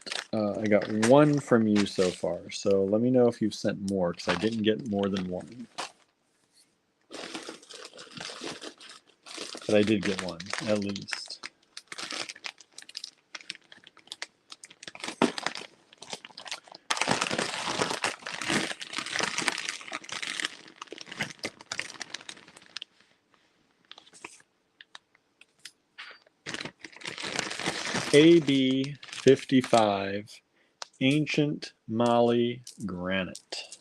one from you so far. So let me know if you've sent more, because I didn't get more than one. But I did get one, at least. AB 55 Ancient Mali Granite.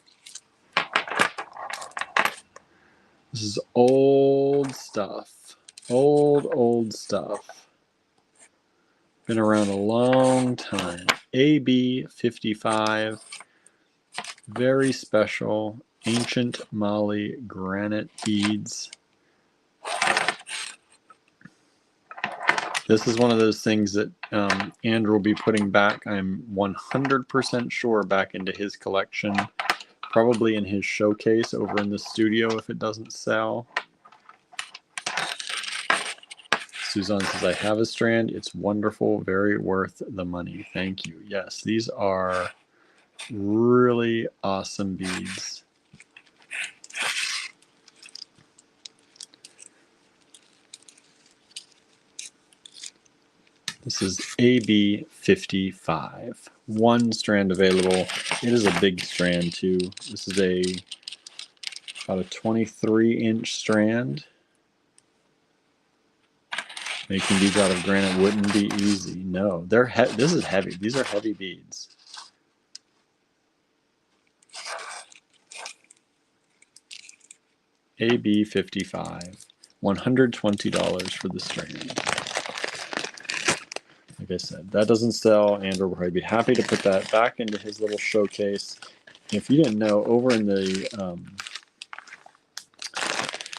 This is old stuff. Old stuff. Been around a long time. AB 55. Very special. Ancient Mali Granite beads. This is one of those things that Andrew will be putting back, I'm 100% sure, back into his collection. Probably in his showcase over in the studio if it doesn't sell. Suzanne says, I have a strand. It's wonderful. Very worth the money. Thank you. Yes, these are really awesome beads. This is AB 55. One strand available. It is a big strand too. This is about a 23-inch strand. Making beads out of granite wouldn't be easy. No, this is heavy. These are heavy beads. AB 55. $120 for the strand. Like I said, that doesn't sell. Andrew will probably be happy to put that back into his little showcase. If you didn't know, over in the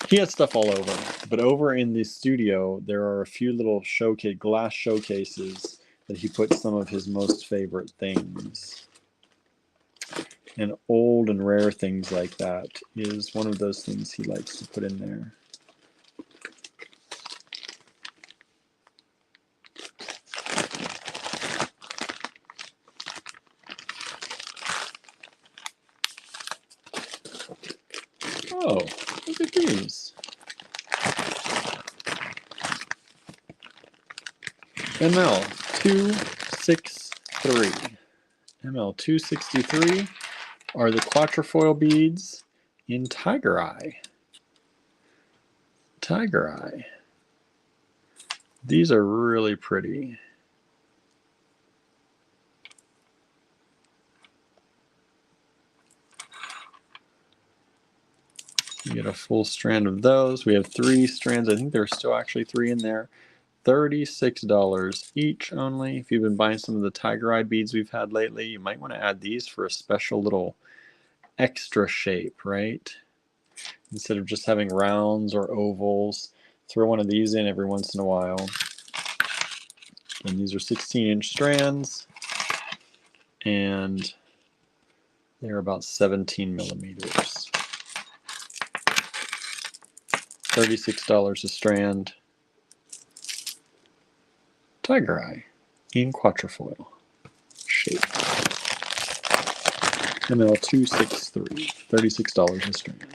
he has stuff all over, but over in the studio there are a few little glass showcases that he puts some of his most favorite things. And old and rare things like that is one of those things he likes to put in there. Oh, look at these. ML 263. ML 263 are the quatrefoil beads in Tiger Eye. Tiger Eye. These are really pretty. You get a full strand of those. We have 3 strands. I think there's still actually 3 in there. $36 each only. If you've been buying some of the Tiger Eye beads we've had lately, you might want to add these for a special little extra shape, right? Instead of just having rounds or ovals, throw one of these in every once in a while. And these are 16-inch strands, and they're about 17 millimeters. $36 a strand. Tiger eye in quatrefoil shape. ML263, $36 a strand.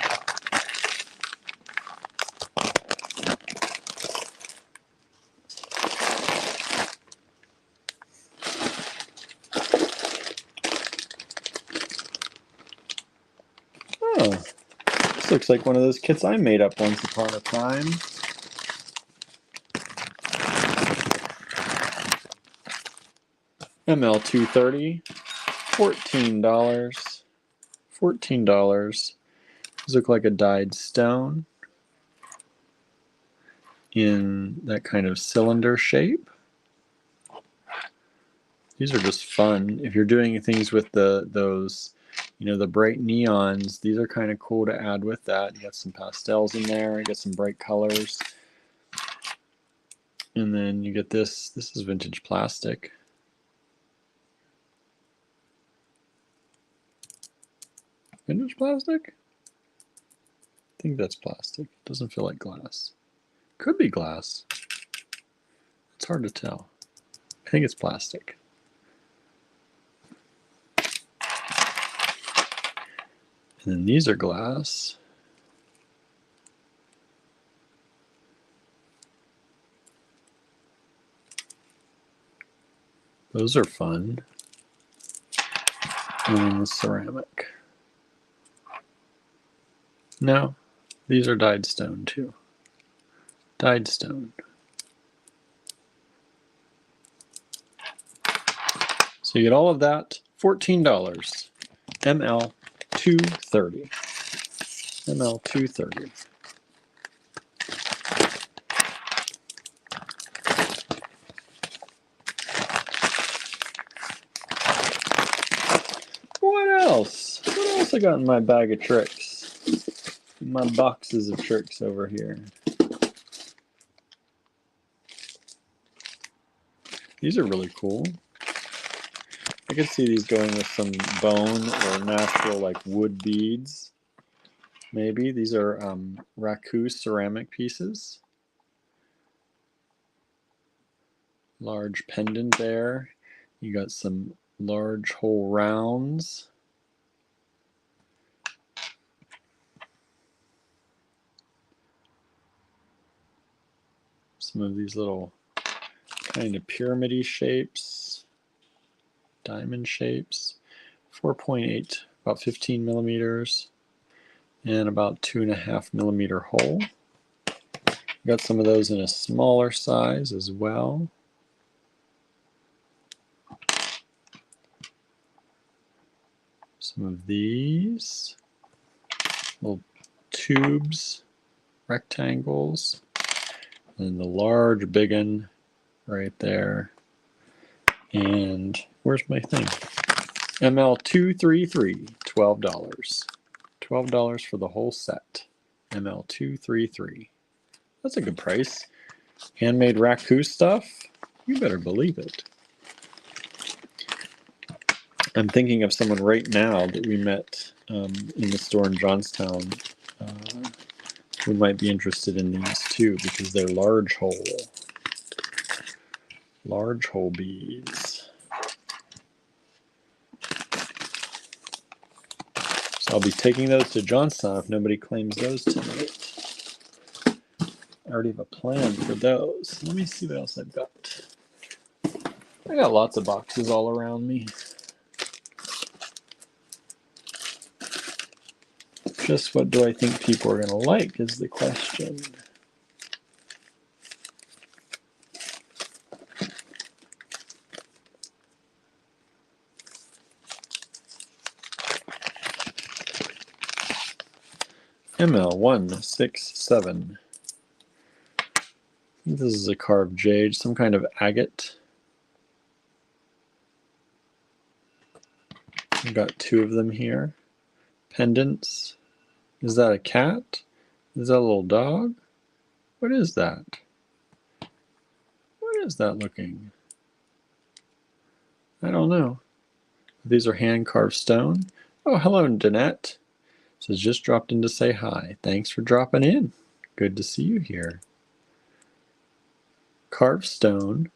Oh, this looks like one of those kits I made up once upon a time. ML230, $14. $14. These look like a dyed stone in that kind of cylinder shape. These are just fun. If you're doing things with those, the bright neons, these are kind of cool to add with that. You got some pastels in there, you got some bright colors. And then you get this. This is vintage plastic. Vintage plastic? I think that's plastic. It doesn't feel like glass. Could be glass. It's hard to tell. I think it's plastic. And then these are glass. Those are fun. And then the ceramic. No, these are dyed stone too. Dyed stone. So you get all of that, $14. ML230. ML230. What else? What else I got in my bag of tricks? My boxes of tricks over here. These are really cool. I could see these going with some bone or natural like wood beads. Maybe these are raku ceramic pieces. Large pendant there. You got some large hole rounds. Some of these little kind of pyramid-y shapes, diamond shapes, 4.8, about 15 millimeters, and about 2.5 millimeter hole. Got some of those in a smaller size as well. Some of these little tubes, rectangles. And the large big one right there. And where's my thing? ML233, $12. $12 for the whole set. ML233. That's a good price. Handmade raku stuff? You better believe it. I'm thinking of someone right now that we met in the store in Johnstown. We might be interested in these too because they're large hole beads. So I'll be taking those to Johnstown if nobody claims those tonight. I already have a plan for those. Let me see what else I've got. I got lots of boxes all around me. Just what do I think people are going to like is the question. ML167. This is a carved jade, some kind of agate. I've got two of them here. Pendants. Is that a cat? Is that a little dog? What is that? What is that looking? I don't know. These are hand-carved stone. Oh, hello, Danette. Says just dropped in to say hi. Thanks for dropping in. good to see you here. Carved stone.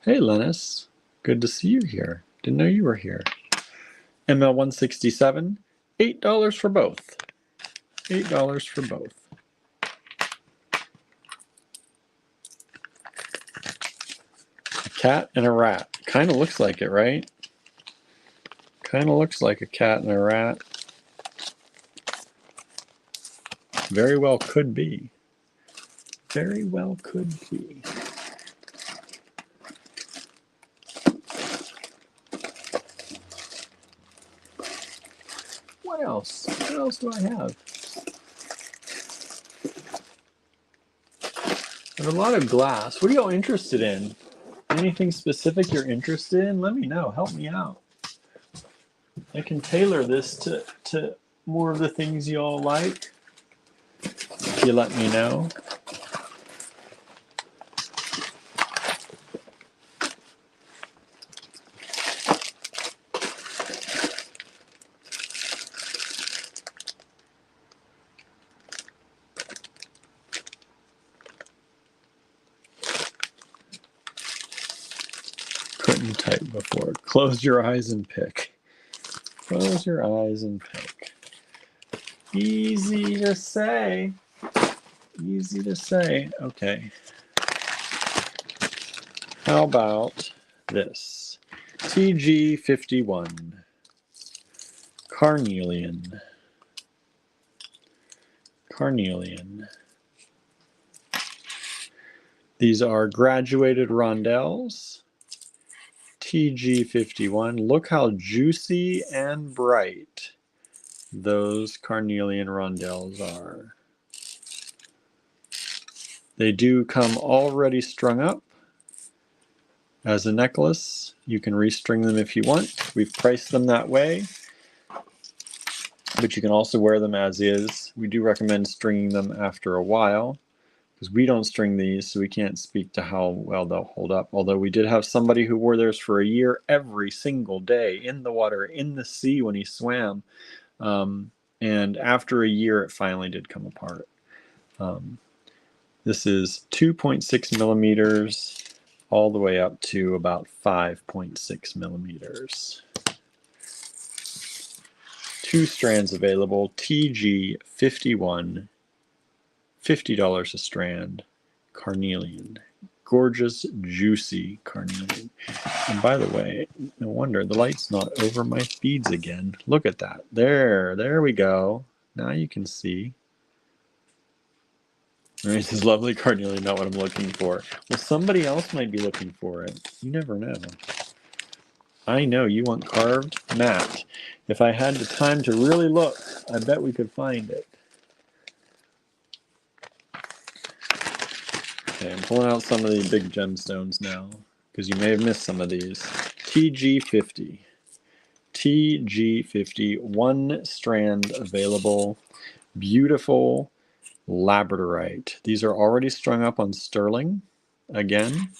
Hey, Lennis, good to see you here. Didn't know you were here. ML 167, $8 for both. $8 for both. A cat and a rat. Kind of looks like it, right? Kind of looks like a cat and a rat. Very well could be. Very well could be. What else? What else do I have? There's a lot of glass. What are y'all interested in? Anything specific you're interested in? Let me know. Help me out. I can tailor this to more of the things you all like. If you let me know. Couldn't type before. Close your eyes and pick. Close your eyes and pick. Easy to say. Easy to say. Okay. How about this? TG51. Carnelian. Carnelian. These are graduated rondelles. TG51. Look how juicy and bright those carnelian rondelles are. They do come already strung up as a necklace. You can restring them if you want. We've priced them that way, but you can also wear them as is. We do recommend stringing them after a while because we don't string these, so we can't speak to how well they'll hold up. Although we did have somebody who wore theirs for a year every single day in the water, in the sea when he swam. And after a year, it finally did come apart. This is 2.6 millimeters all the way up to about 5.6 millimeters. 2 strands available, TG51, $50 a strand, carnelian. Gorgeous, juicy carnelian. And by the way, no wonder the light's not over my beads again. Look at that. There we go. Now you can see. This is lovely carnelian, not what I'm looking for. Well, somebody else might be looking for it. You never know. I know you want carved matte. If I had the time to really look, I bet we could find it. Okay, I'm pulling out some of the big gemstones now, because you may have missed some of these. TG50. TG50, 1 strand available. Beautiful labradorite. These are already strung up on sterling. Again,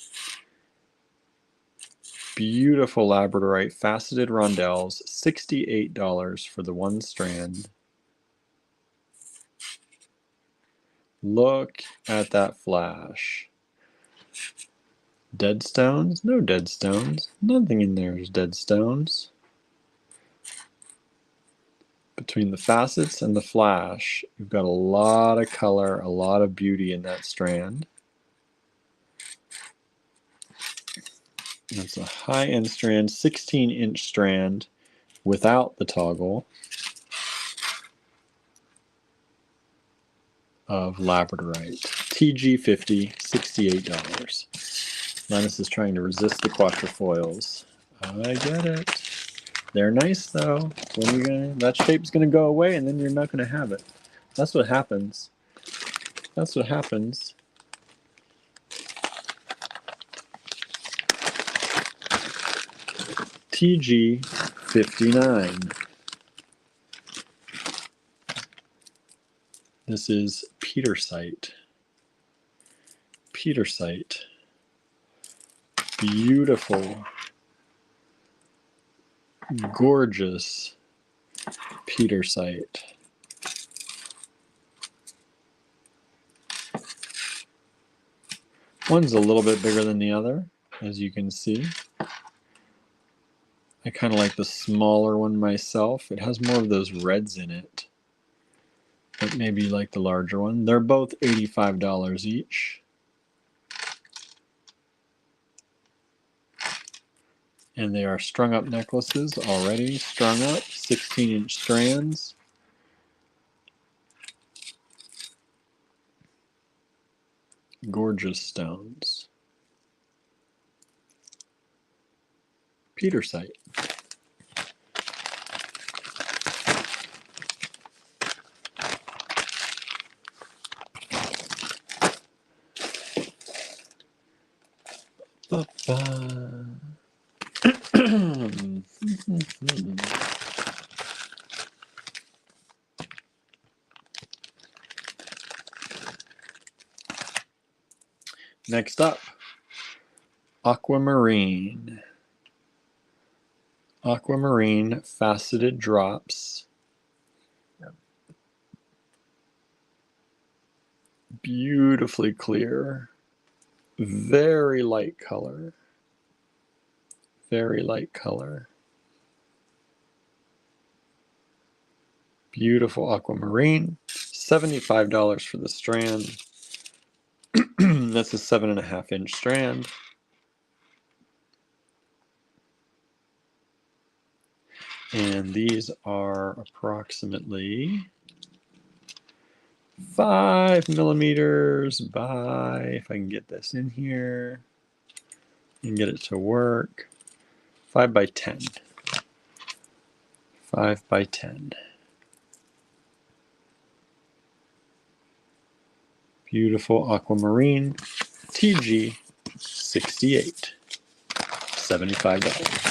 beautiful labradorite, faceted rondelles, $68 for the 1 strand. Look at that flash. Dead stones? No dead stones. Nothing in there is dead stones. Between the facets and the flash, you've got a lot of color, a lot of beauty in that strand. That's a high-end strand, 16-inch strand without the toggle of labradorite. TG50, $68. Linus is trying to resist the quatrefoils. I get it. They're nice though. When are you gonna? That shape's gonna go away, and then you're not gonna have it. That's what happens. That's what happens. TG59. This is Petersite. Petersite. Beautiful, gorgeous Petersite. One's a little bit bigger than the other, as you can see. I kind of like the smaller one myself. It has more of those reds in it. But maybe you like the larger one. They're both $85 each. And they are strung up necklaces already. Strung up, 16-inch strands. Gorgeous stones. Petersite. Next up, aquamarine. Aquamarine faceted drops. Beautifully clear. Very light color. Very light color. Beautiful aquamarine. $75 for the strand. That's a 7.5-inch strand. And these are approximately 5 millimeters by, if I can get this in here and get it to work, 5 by 10. 5 by 10. Beautiful aquamarine. TG 68. $75.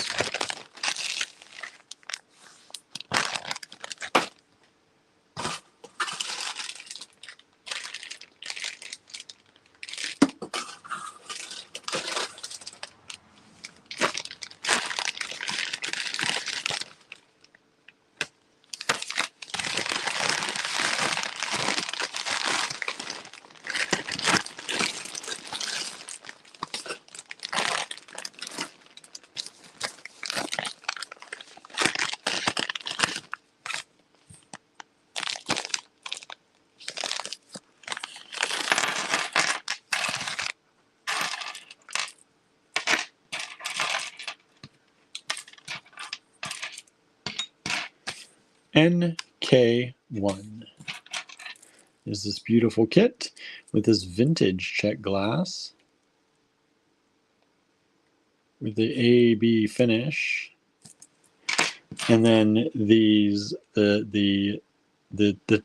NK1 is this beautiful kit with this vintage check glass with the AB finish, and then these the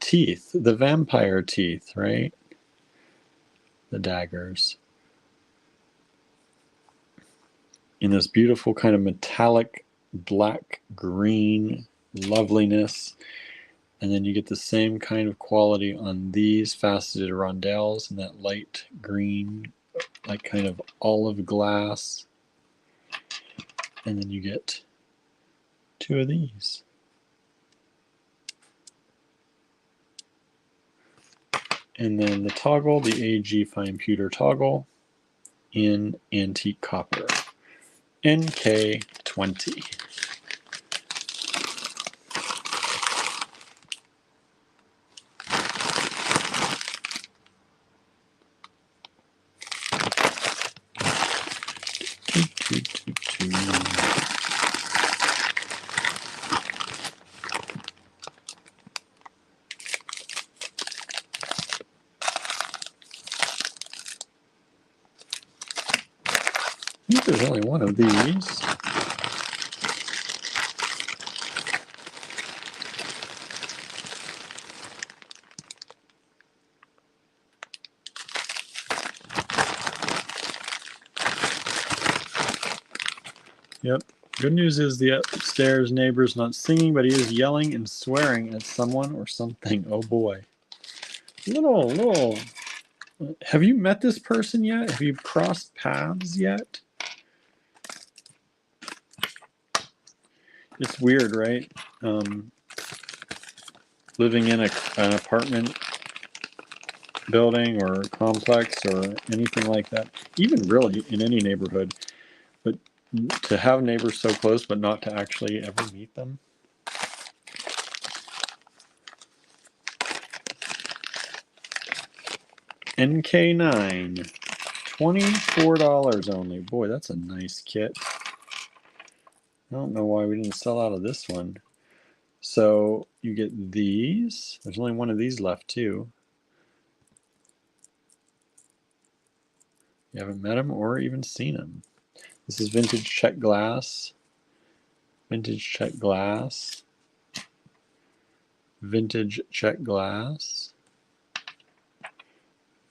teeth, the vampire teeth, right? The daggers in this beautiful kind of metallic black green loveliness. And then you get the same kind of quality on these faceted rondelles and that light green, like kind of olive glass. And then you get 2 of these. And then the toggle, the AG fine pewter toggle in antique copper. NK20. I think there's only one of these. Yep. Good news is the upstairs neighbor's not singing, but he is yelling and swearing at someone or something. Oh boy. Little. Have you met this person yet? Have you crossed paths yet? It's weird, right? Living in an apartment building or complex or anything like that, even really in any neighborhood. But to have neighbors so close but not to actually ever meet them. NK9, $24 only. Boy, that's a nice kit. I don't know why we didn't sell out of this one. So you get these. There's only one of these left too. You haven't met him or even seen him. This is vintage Czech glass. Vintage Czech glass. Vintage Czech glass.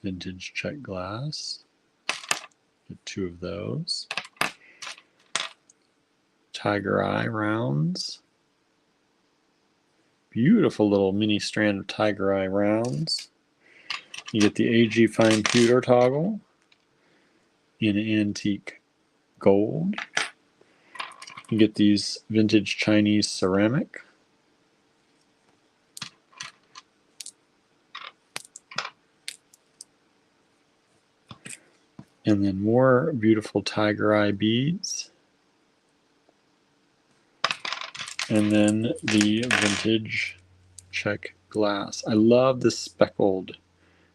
Vintage Czech glass. Get 2 of those. Tiger Eye rounds. Beautiful little mini strand of Tiger Eye rounds. You get the AG Fine Pewter toggle in antique gold. You get these vintage Chinese ceramic. And then more beautiful Tiger Eye beads. And then the vintage Czech glass. I love this speckled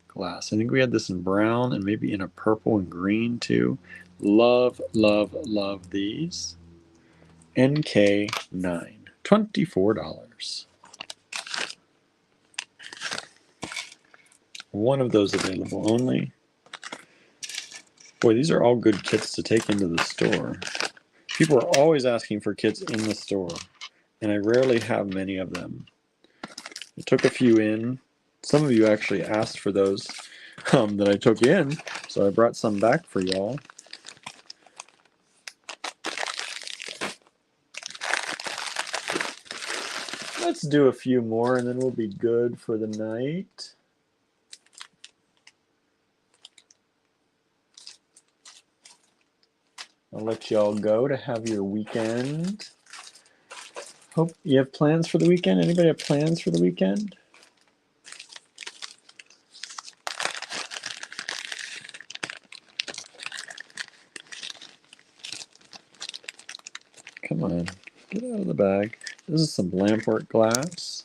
glass. I think we had this in brown and maybe in a purple and green too. Love, love, love these. NK9, $24. One of those available only. Boy, these are all good kits to take into the store. People are always asking for kits in the store, and I rarely have many of them. I took a few in. Some of you actually asked for those that I took in, so I brought some back for y'all. Let's do a few more and then we'll be good for the night. I'll let y'all go to have your weekend. Hope you have plans for the weekend. Anybody have plans for the weekend? Come on, get out of the bag. This is some Lamport glass.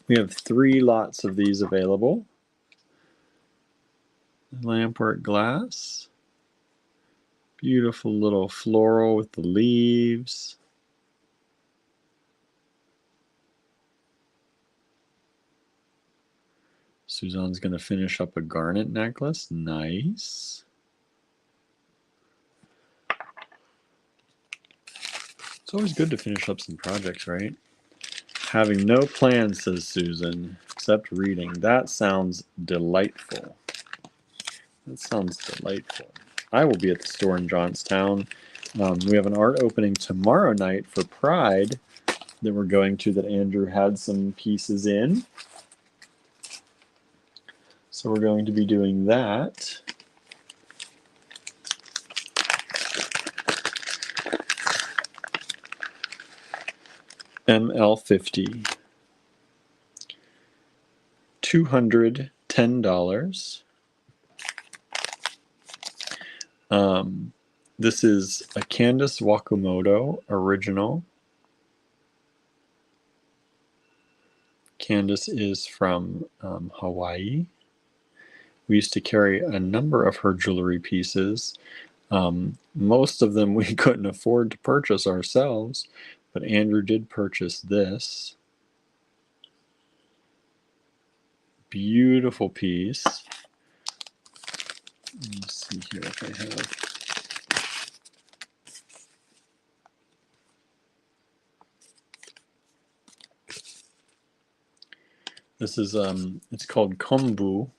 We have 3 lots of these available. Lamport glass. Beautiful little floral with the leaves. Suzanne's going to finish up a garnet necklace. Nice. It's always good to finish up some projects, right? Having no plans, says Susan, except reading. That sounds delightful. That sounds delightful. I will be at the store in Johnstown. We have an art opening tomorrow night for Pride that we're going to that Andrew had some pieces in. So we're going to be doing that. ML50. $210. This is a Candace Wakamoto original. Candace is from Hawaii. We used to carry a number of her jewelry pieces. Most of them we couldn't afford to purchase ourselves, but Andrew did purchase this. Beautiful piece. Let me see here if I have. This is it's called kombu,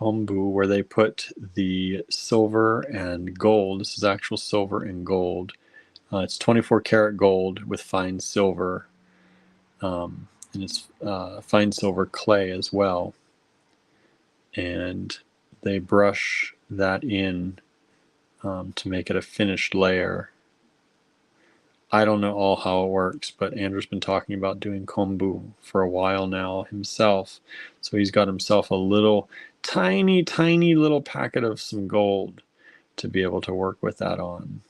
where they put the silver and gold. This is actual silver and gold. It's 24 karat gold with fine silver, and it's fine silver clay as well. And they brush that in to make it a finished layer. I don't know all how it works, but Andrew's been talking about doing kombu for a while now himself. So he's got himself a little tiny little packet of some gold to be able to work with that on.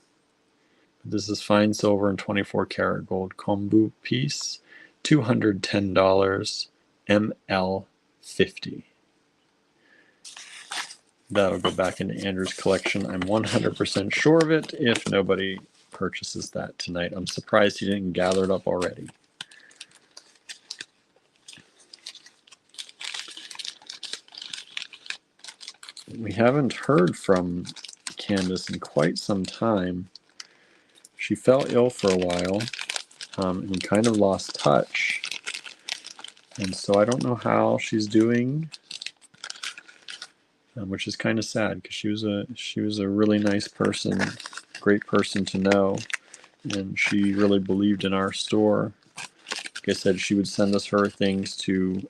This is fine silver and 24 karat gold kombu piece, $210, ML50. That'll go back into Andrew's collection. I'm 100% sure of it if nobody purchases that tonight. I'm surprised he didn't gather it up already. We haven't heard from Candace in quite some time. She fell ill for a while, and we kind of lost touch. And so I don't know how she's doing, which is kind of sad because she was a really nice person, great person to know, and she really believed in our store. Like I said, she would send us her things to,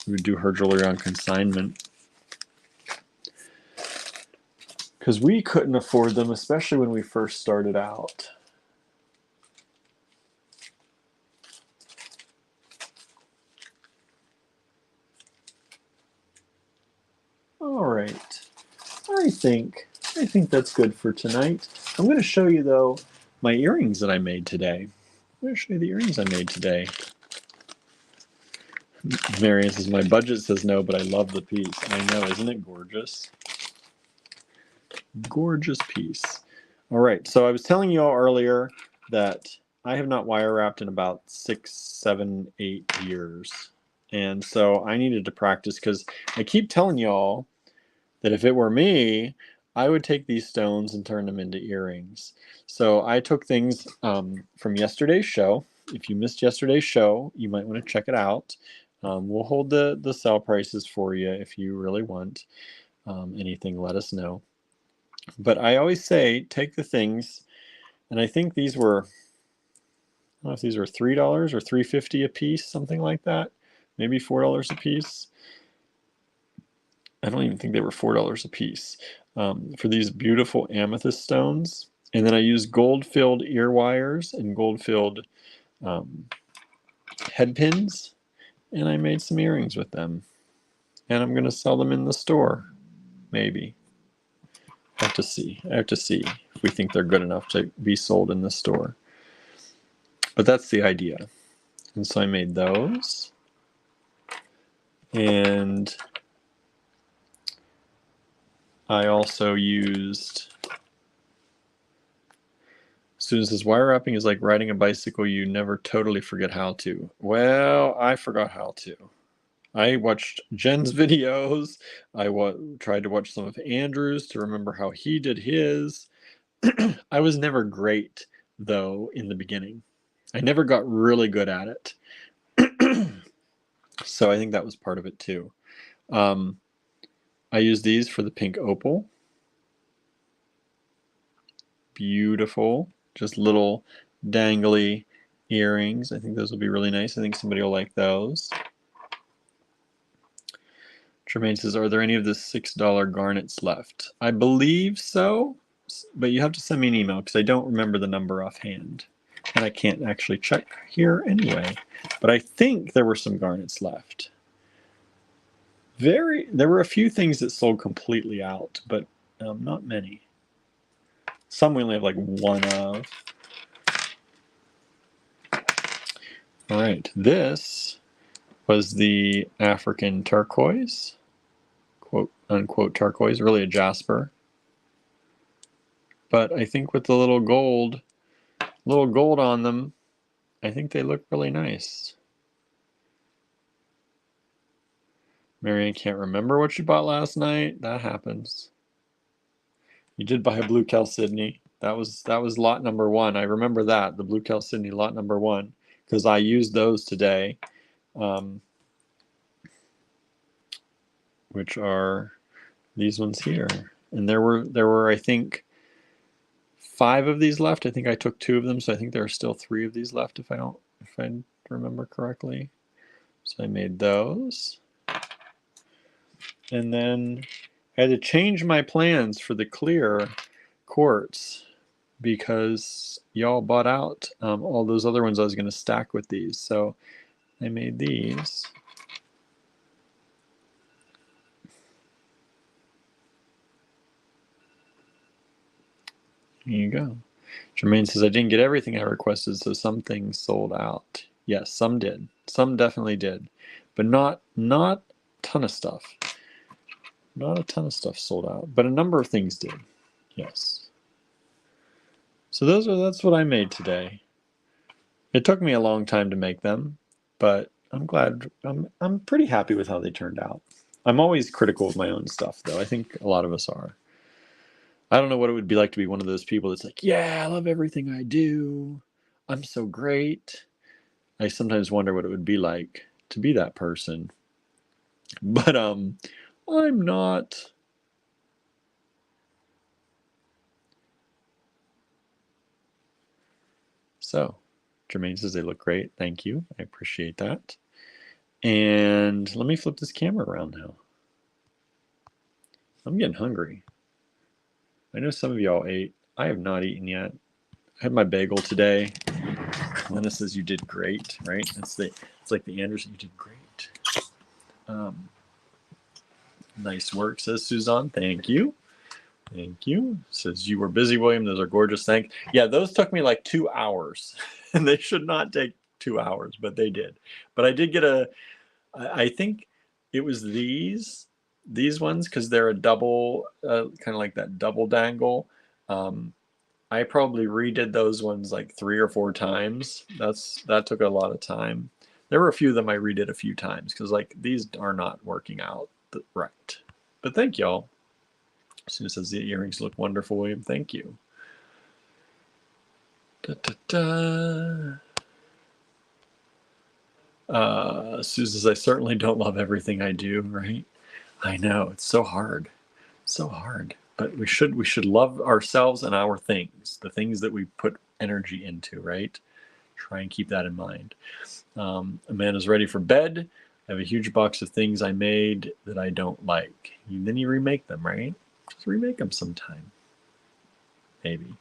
we would do her jewelry on consignment because we couldn't afford them, especially when we first started out. All right, I think that's good for tonight. I'm going to show you though my earrings that I made today. I'm going to show you the earrings I made today. Marian says my budget says no, but I love the piece. I know, isn't it gorgeous? Gorgeous piece. All right, so I was telling you all earlier that I have not wire wrapped in about 6, 7, 8 years. And so I needed to practice because I keep telling y'all that if it were me, I would take these stones and turn them into earrings. So I took things from yesterday's show. If you missed yesterday's show, you might want to check it out. We'll hold the sale prices for you if you really want anything, let us know. But I always say, take the things, and I think these were, I don't know if these were $3 or $3.50 a piece, something like that. Maybe $4 a piece. I don't even think they were $4 a piece for these beautiful amethyst stones. And then I used gold-filled ear wires and gold-filled head pins, and I made some earrings with them. And I'm going to sell them in the store, maybe. I have to see. I have to see if we think they're good enough to be sold in the store. But that's the idea. And so I made those. And I also used, Susan says, wire wrapping is like riding a bicycle. You never totally forget how to. Well, I forgot how to. I watched Jen's videos. I tried to watch some of Andrew's to remember how he did his. I was never great, though, in the beginning. I never got really good at it. So I think that was part of it, too. I used these for the pink opal. Beautiful. Just little dangly earrings. I think those will be really nice. I think somebody will like those. Tremaine says, are there any of the $6 garnets left? I believe so, but you have to send me an email because I don't remember the number offhand. And I can't actually check here anyway. But I think there were some garnets left. There were a few things that sold completely out, but not many. Some we only have like one of. All right, this was the African turquoise, quote unquote turquoise, really a jasper. But I think with the little gold on them, I think they look really nice. Marianne can't remember what she bought last night. That happens. You did buy a blue chalcedony. That was lot number 1. I remember that, the blue chalcedony lot number 1, because I used those today, which are these ones here. And there were I think 5 of these left. I think I took 2 of them, so I think there are still 3 of these left if I remember correctly. So I made those. And then I had to change my plans for the clear quartz because y'all bought out all those other ones I was going to stack with these. So I made these. Here you go. Jermaine says, I didn't get everything I requested, so some things sold out. Yes, some did. Some definitely did. But not a ton of stuff. Not a ton of stuff sold out. But a number of things did. Yes. So that's what I made today. It took me a long time to make them, but I'm glad. I'm pretty happy with how they turned out. I'm always critical of my own stuff, though. I think a lot of us are. I don't know what it would be like to be one of those people that's like, yeah, I love everything I do. I'm so great. I sometimes wonder what it would be like to be that person. But I'm not. So, Jermaine says they look great. Thank you. I appreciate that. And let me flip this camera around now. I'm getting hungry. I know some of y'all ate. I have not eaten yet. I had my bagel today. Lena says you did great, right? It's like the Anderson. You did great. Nice work, says Suzanne. Thank you. Thank you. Says you were busy, William. Those are gorgeous. Thanks. Yeah, those took me like 2 hours, and they should not take 2 hours, but they did. But I did get I think it was these ones because they're a double, kind of like that double dangle. I probably redid those ones like 3 or 4 times. That took a lot of time. There were a few of them I redid a few times because like these are not working out right. But thank y'all. Sue says the earrings look wonderful, William. Thank you. Sue says I certainly don't love everything I do, right? I know, it's so hard. So hard. But we should love ourselves and our things, the things that we put energy into, right? Try and keep that in mind. Amanda's ready for bed. I have a huge box of things I made that I don't like. Then you remake them, right? Just remake them sometime. Maybe.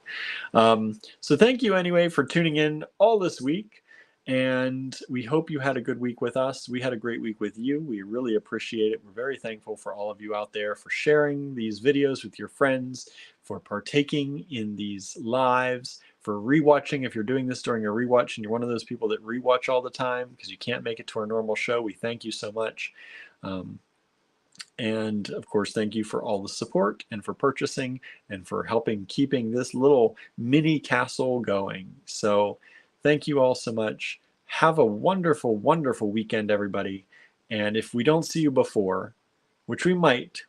So thank you anyway for tuning in all this week. And we hope you had a good week with us. We had a great week with you. We really appreciate it. We're very thankful for all of you out there for sharing these videos with your friends, for partaking in these lives, for rewatching. If you're doing this during a rewatch and you're one of those people that rewatch all the time because you can't make it to our normal show, we thank you so much. And of course, thank you for all the support and for purchasing and for helping keeping this little mini castle going. So thank you all so much. Have a wonderful, wonderful weekend, everybody. And if we don't see you before, which we might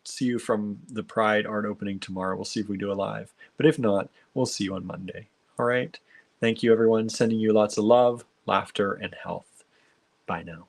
see you from the Pride art opening tomorrow. We'll see if we do a live. But if not, we'll see you on Monday. All right. Thank you, everyone. Sending you lots of love, laughter, and health. Bye now.